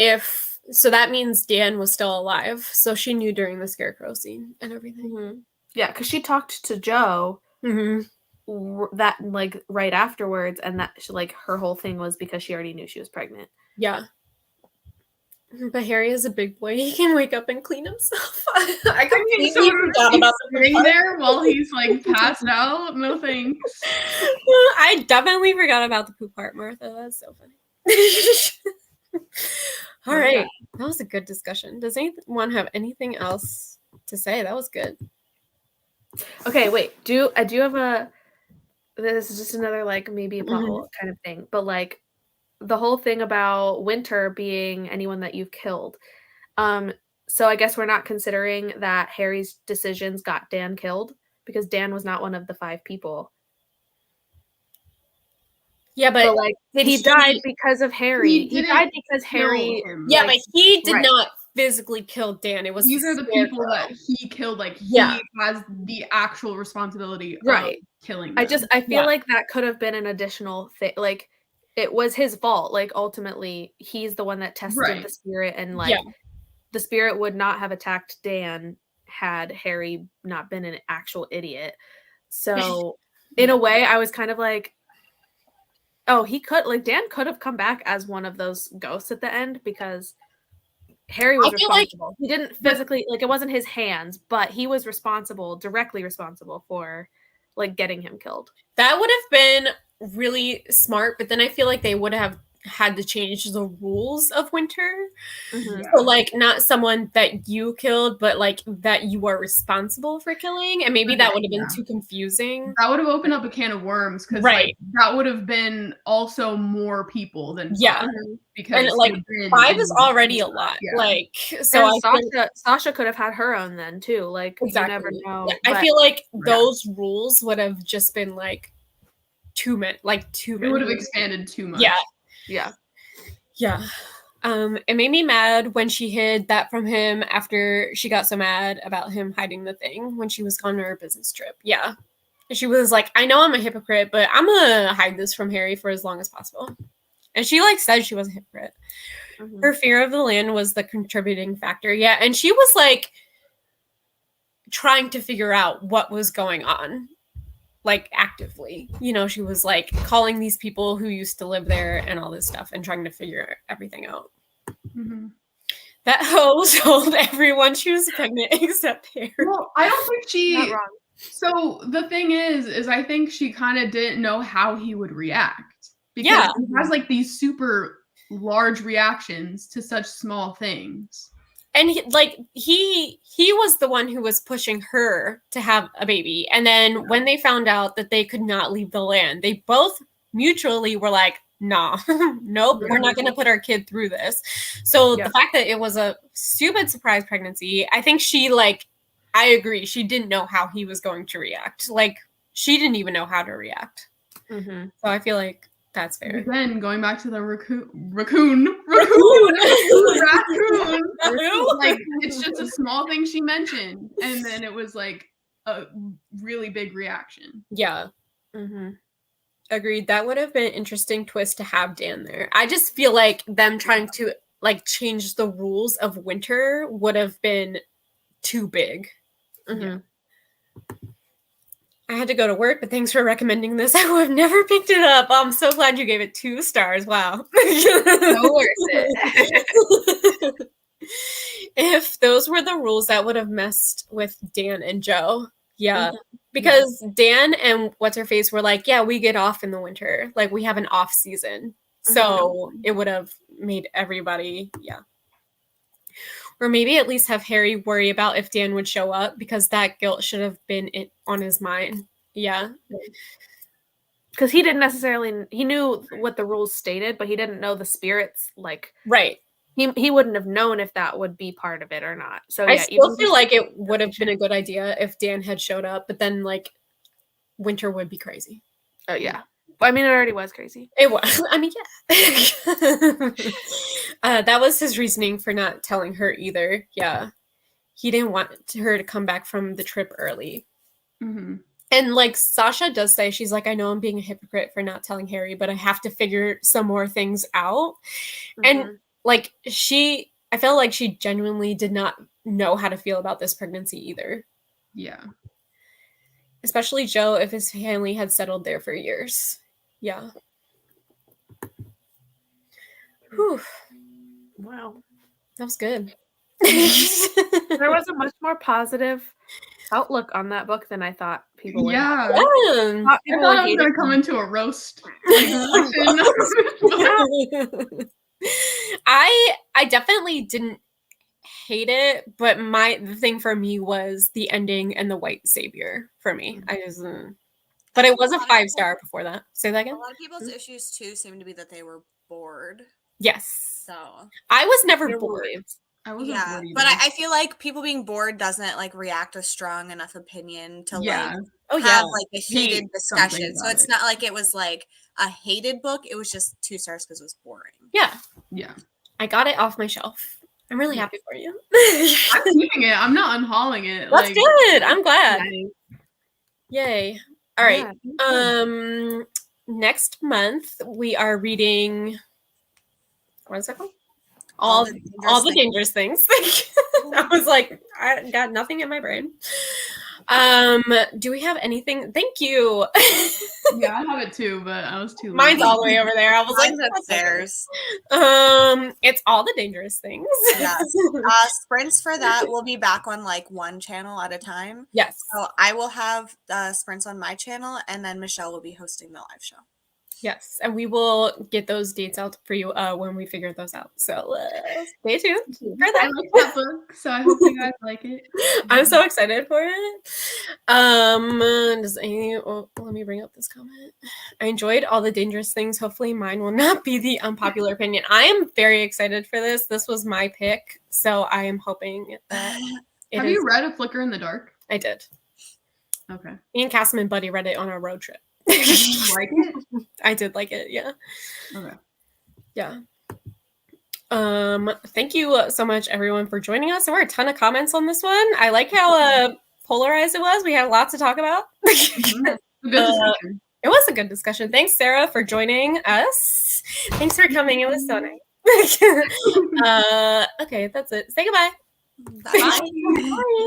[SPEAKER 2] so that means Dan was still alive. So she knew during the scarecrow scene and everything.
[SPEAKER 3] Mm-hmm. Yeah. Because she talked to Joe that, like, right afterwards. And that, like, her whole thing was because she already knew she was pregnant.
[SPEAKER 2] Yeah. But Harry is a big boy. He can wake up and clean himself. I completely forgot about
[SPEAKER 4] sitting there while he's like passed out. No thanks.
[SPEAKER 2] I definitely forgot about the poop part, Martha. That's so funny. All right. That was a good discussion. Does anyone have anything else to say? That was good.
[SPEAKER 3] Okay, wait. I do have this is just another, like, maybe a plot hole kind of thing. But, like, the whole thing about Winter being anyone that you've killed. So I guess we're not considering that Harry's decisions got Dan killed because Dan was not one of the 5 people.
[SPEAKER 2] Yeah, but
[SPEAKER 3] like, he died because of Harry. He died because Harry.
[SPEAKER 2] Yeah, but he did not physically kill Dan. It was
[SPEAKER 4] these are the people that he killed. Like, he has the actual responsibility of killing them.
[SPEAKER 3] I feel like that could have been an additional thing. Like, it was his fault. Like, ultimately, he's the one that tested the spirit, and like the spirit would not have attacked Dan had Harry not been an actual idiot. So in a way, I was kind of like, oh, Dan could have come back as one of those ghosts at the end because Harry was responsible. He didn't physically, like, it wasn't his hands, but he was directly responsible for, like, getting him killed.
[SPEAKER 2] That would have been really smart, but then I feel like they would have had to change the rules of Winter. So, like, not someone that you killed, but like that you are responsible for killing, and maybe that would have been too confusing.
[SPEAKER 4] That would have opened up a can of worms because like, that would have been also more people than 5, because
[SPEAKER 2] and like 5 is already a lot. Like, so
[SPEAKER 3] Sasha could have had her own then too. Like, you never know.
[SPEAKER 2] Yeah, I feel like those rules would have just been like too many. It
[SPEAKER 4] would have expanded too much.
[SPEAKER 2] Yeah. It made me mad when she hid that from him after she got so mad about him hiding the thing when she was gone on her business trip. Yeah. She was like, I know I'm a hypocrite, but I'm gonna hide this from Harry for as long as possible. And she like said she was a hypocrite. Her fear of the land was the contributing factor. Yeah. And she was like trying to figure out what was going on. Like, actively, she was like calling these people who used to live there and all this stuff and trying to figure everything out. That hoe told everyone she was pregnant except Harry.
[SPEAKER 4] Well, I don't think she. Not wrong. So the thing is I think she kind of didn't know how he would react because he has like these super large reactions to such small things.
[SPEAKER 2] And he was the one who was pushing her to have a baby. And then when they found out that they could not leave the land, they both mutually were like, nah, nope, we're not going to put our kid through this. So the fact that it was a stupid surprise pregnancy, I think I agree. She didn't know how he was going to react. Like, she didn't even know how to react. So I feel like that's fair.
[SPEAKER 4] Again, going back to the raccoon. Like, it's just a small thing she mentioned, and then it was like a really big reaction.
[SPEAKER 2] Yeah. Agreed. That would have been an interesting twist to have Dan there. I just feel like them trying to like change the rules of Winter would have been too big. I had to go to work, but thanks for recommending this. I would have never picked it up. I'm so glad you gave it 2 stars. Wow.
[SPEAKER 3] So worth it.
[SPEAKER 2] If those were the rules, that would have messed with Dan and Joe. Yeah. Because Dan and What's-Her-Face were like, yeah, we get off in the winter. Like, we have an off season. So it would have made everybody, Or maybe at least have Harry worry about if Dan would show up, because that guilt should have been on his mind, Yeah.
[SPEAKER 3] Because he didn't necessarily, he knew what the rules stated, but he didn't know the spirits, like,
[SPEAKER 2] right.
[SPEAKER 3] He wouldn't have known if that would be part of it or not. So
[SPEAKER 2] I
[SPEAKER 3] yeah,
[SPEAKER 2] still feel like it would have been a good idea if Dan had showed up, but then like Winter would be crazy.
[SPEAKER 3] Oh yeah. I mean, it already was crazy.
[SPEAKER 2] It was. I mean, yeah. That was his reasoning for not telling her either. Yeah. He didn't want her to come back from the trip early.
[SPEAKER 4] Mm-hmm.
[SPEAKER 2] And like Sasha does say, she's like, I know I'm being a hypocrite for not telling Harry, but I have to figure some more things out. Mm-hmm. And like I felt like she genuinely did not know how to feel about this pregnancy either.
[SPEAKER 4] Yeah.
[SPEAKER 2] Especially Joe, if his family had settled there for years. Yeah. Whew.
[SPEAKER 3] Wow.
[SPEAKER 2] That was good.
[SPEAKER 3] There was a much more positive outlook on that book than I thought people would.
[SPEAKER 4] Yeah. I thought I was going to come into a roast.
[SPEAKER 2] I definitely didn't hate it, but the thing for me was the ending and the white savior for me. But it was a 5-star before that. Say that again.
[SPEAKER 1] A lot of people's issues too seem to be that they were bored.
[SPEAKER 2] Yes.
[SPEAKER 1] So
[SPEAKER 2] I was never bored.
[SPEAKER 1] Yeah, but I feel like people being bored doesn't like react a strong enough opinion to like have like a heated discussion. So it's not like it was like a hated book. It was just 2 stars because it was boring.
[SPEAKER 2] Yeah.
[SPEAKER 4] Yeah.
[SPEAKER 2] I got it off my shelf. I'm really happy for you.
[SPEAKER 4] I'm keeping it. I'm not unhauling it.
[SPEAKER 2] That's good. I'm glad. Yay. All right. Yeah. Next month we are reading. What is it called? All the dangerous things. I was like, I got nothing in my brain. Do we have anything? Thank you.
[SPEAKER 4] Yeah, I have it too, but I was too.
[SPEAKER 2] Mine's all the way over there. I was
[SPEAKER 1] like, upstairs.
[SPEAKER 2] It's all the dangerous things.
[SPEAKER 1] Yes. Sprints for that will be back on like one channel at a time.
[SPEAKER 2] Yes.
[SPEAKER 1] So I will have sprints on my channel, and then Michelle will be hosting the live show.
[SPEAKER 2] Yes, and we will get those dates out for you when we figure those out. So stay tuned for that.
[SPEAKER 4] I like that book, so I hope you guys like it.
[SPEAKER 2] I'm so excited for it. Let me bring up this comment. I enjoyed all the dangerous things. Hopefully mine will not be the unpopular opinion. I am very excited for this. This was my pick, so I am hoping that
[SPEAKER 4] Have you read A Flicker in the Dark?
[SPEAKER 2] I did.
[SPEAKER 4] Okay.
[SPEAKER 2] Me and Cassim and Buddy read it on our road trip.
[SPEAKER 4] Did you like it?
[SPEAKER 2] I did like it, yeah.
[SPEAKER 4] Okay.
[SPEAKER 2] Yeah. Thank you so much, everyone, for joining us. There were a ton of comments on this one. I like how polarized it was. We had lots to talk about.
[SPEAKER 4] Good discussion.
[SPEAKER 2] It was a good discussion. Thanks, Sarah, for joining us. Thanks for coming. It was so nice. Okay, that's it. Say goodbye.
[SPEAKER 1] Bye.
[SPEAKER 2] Bye.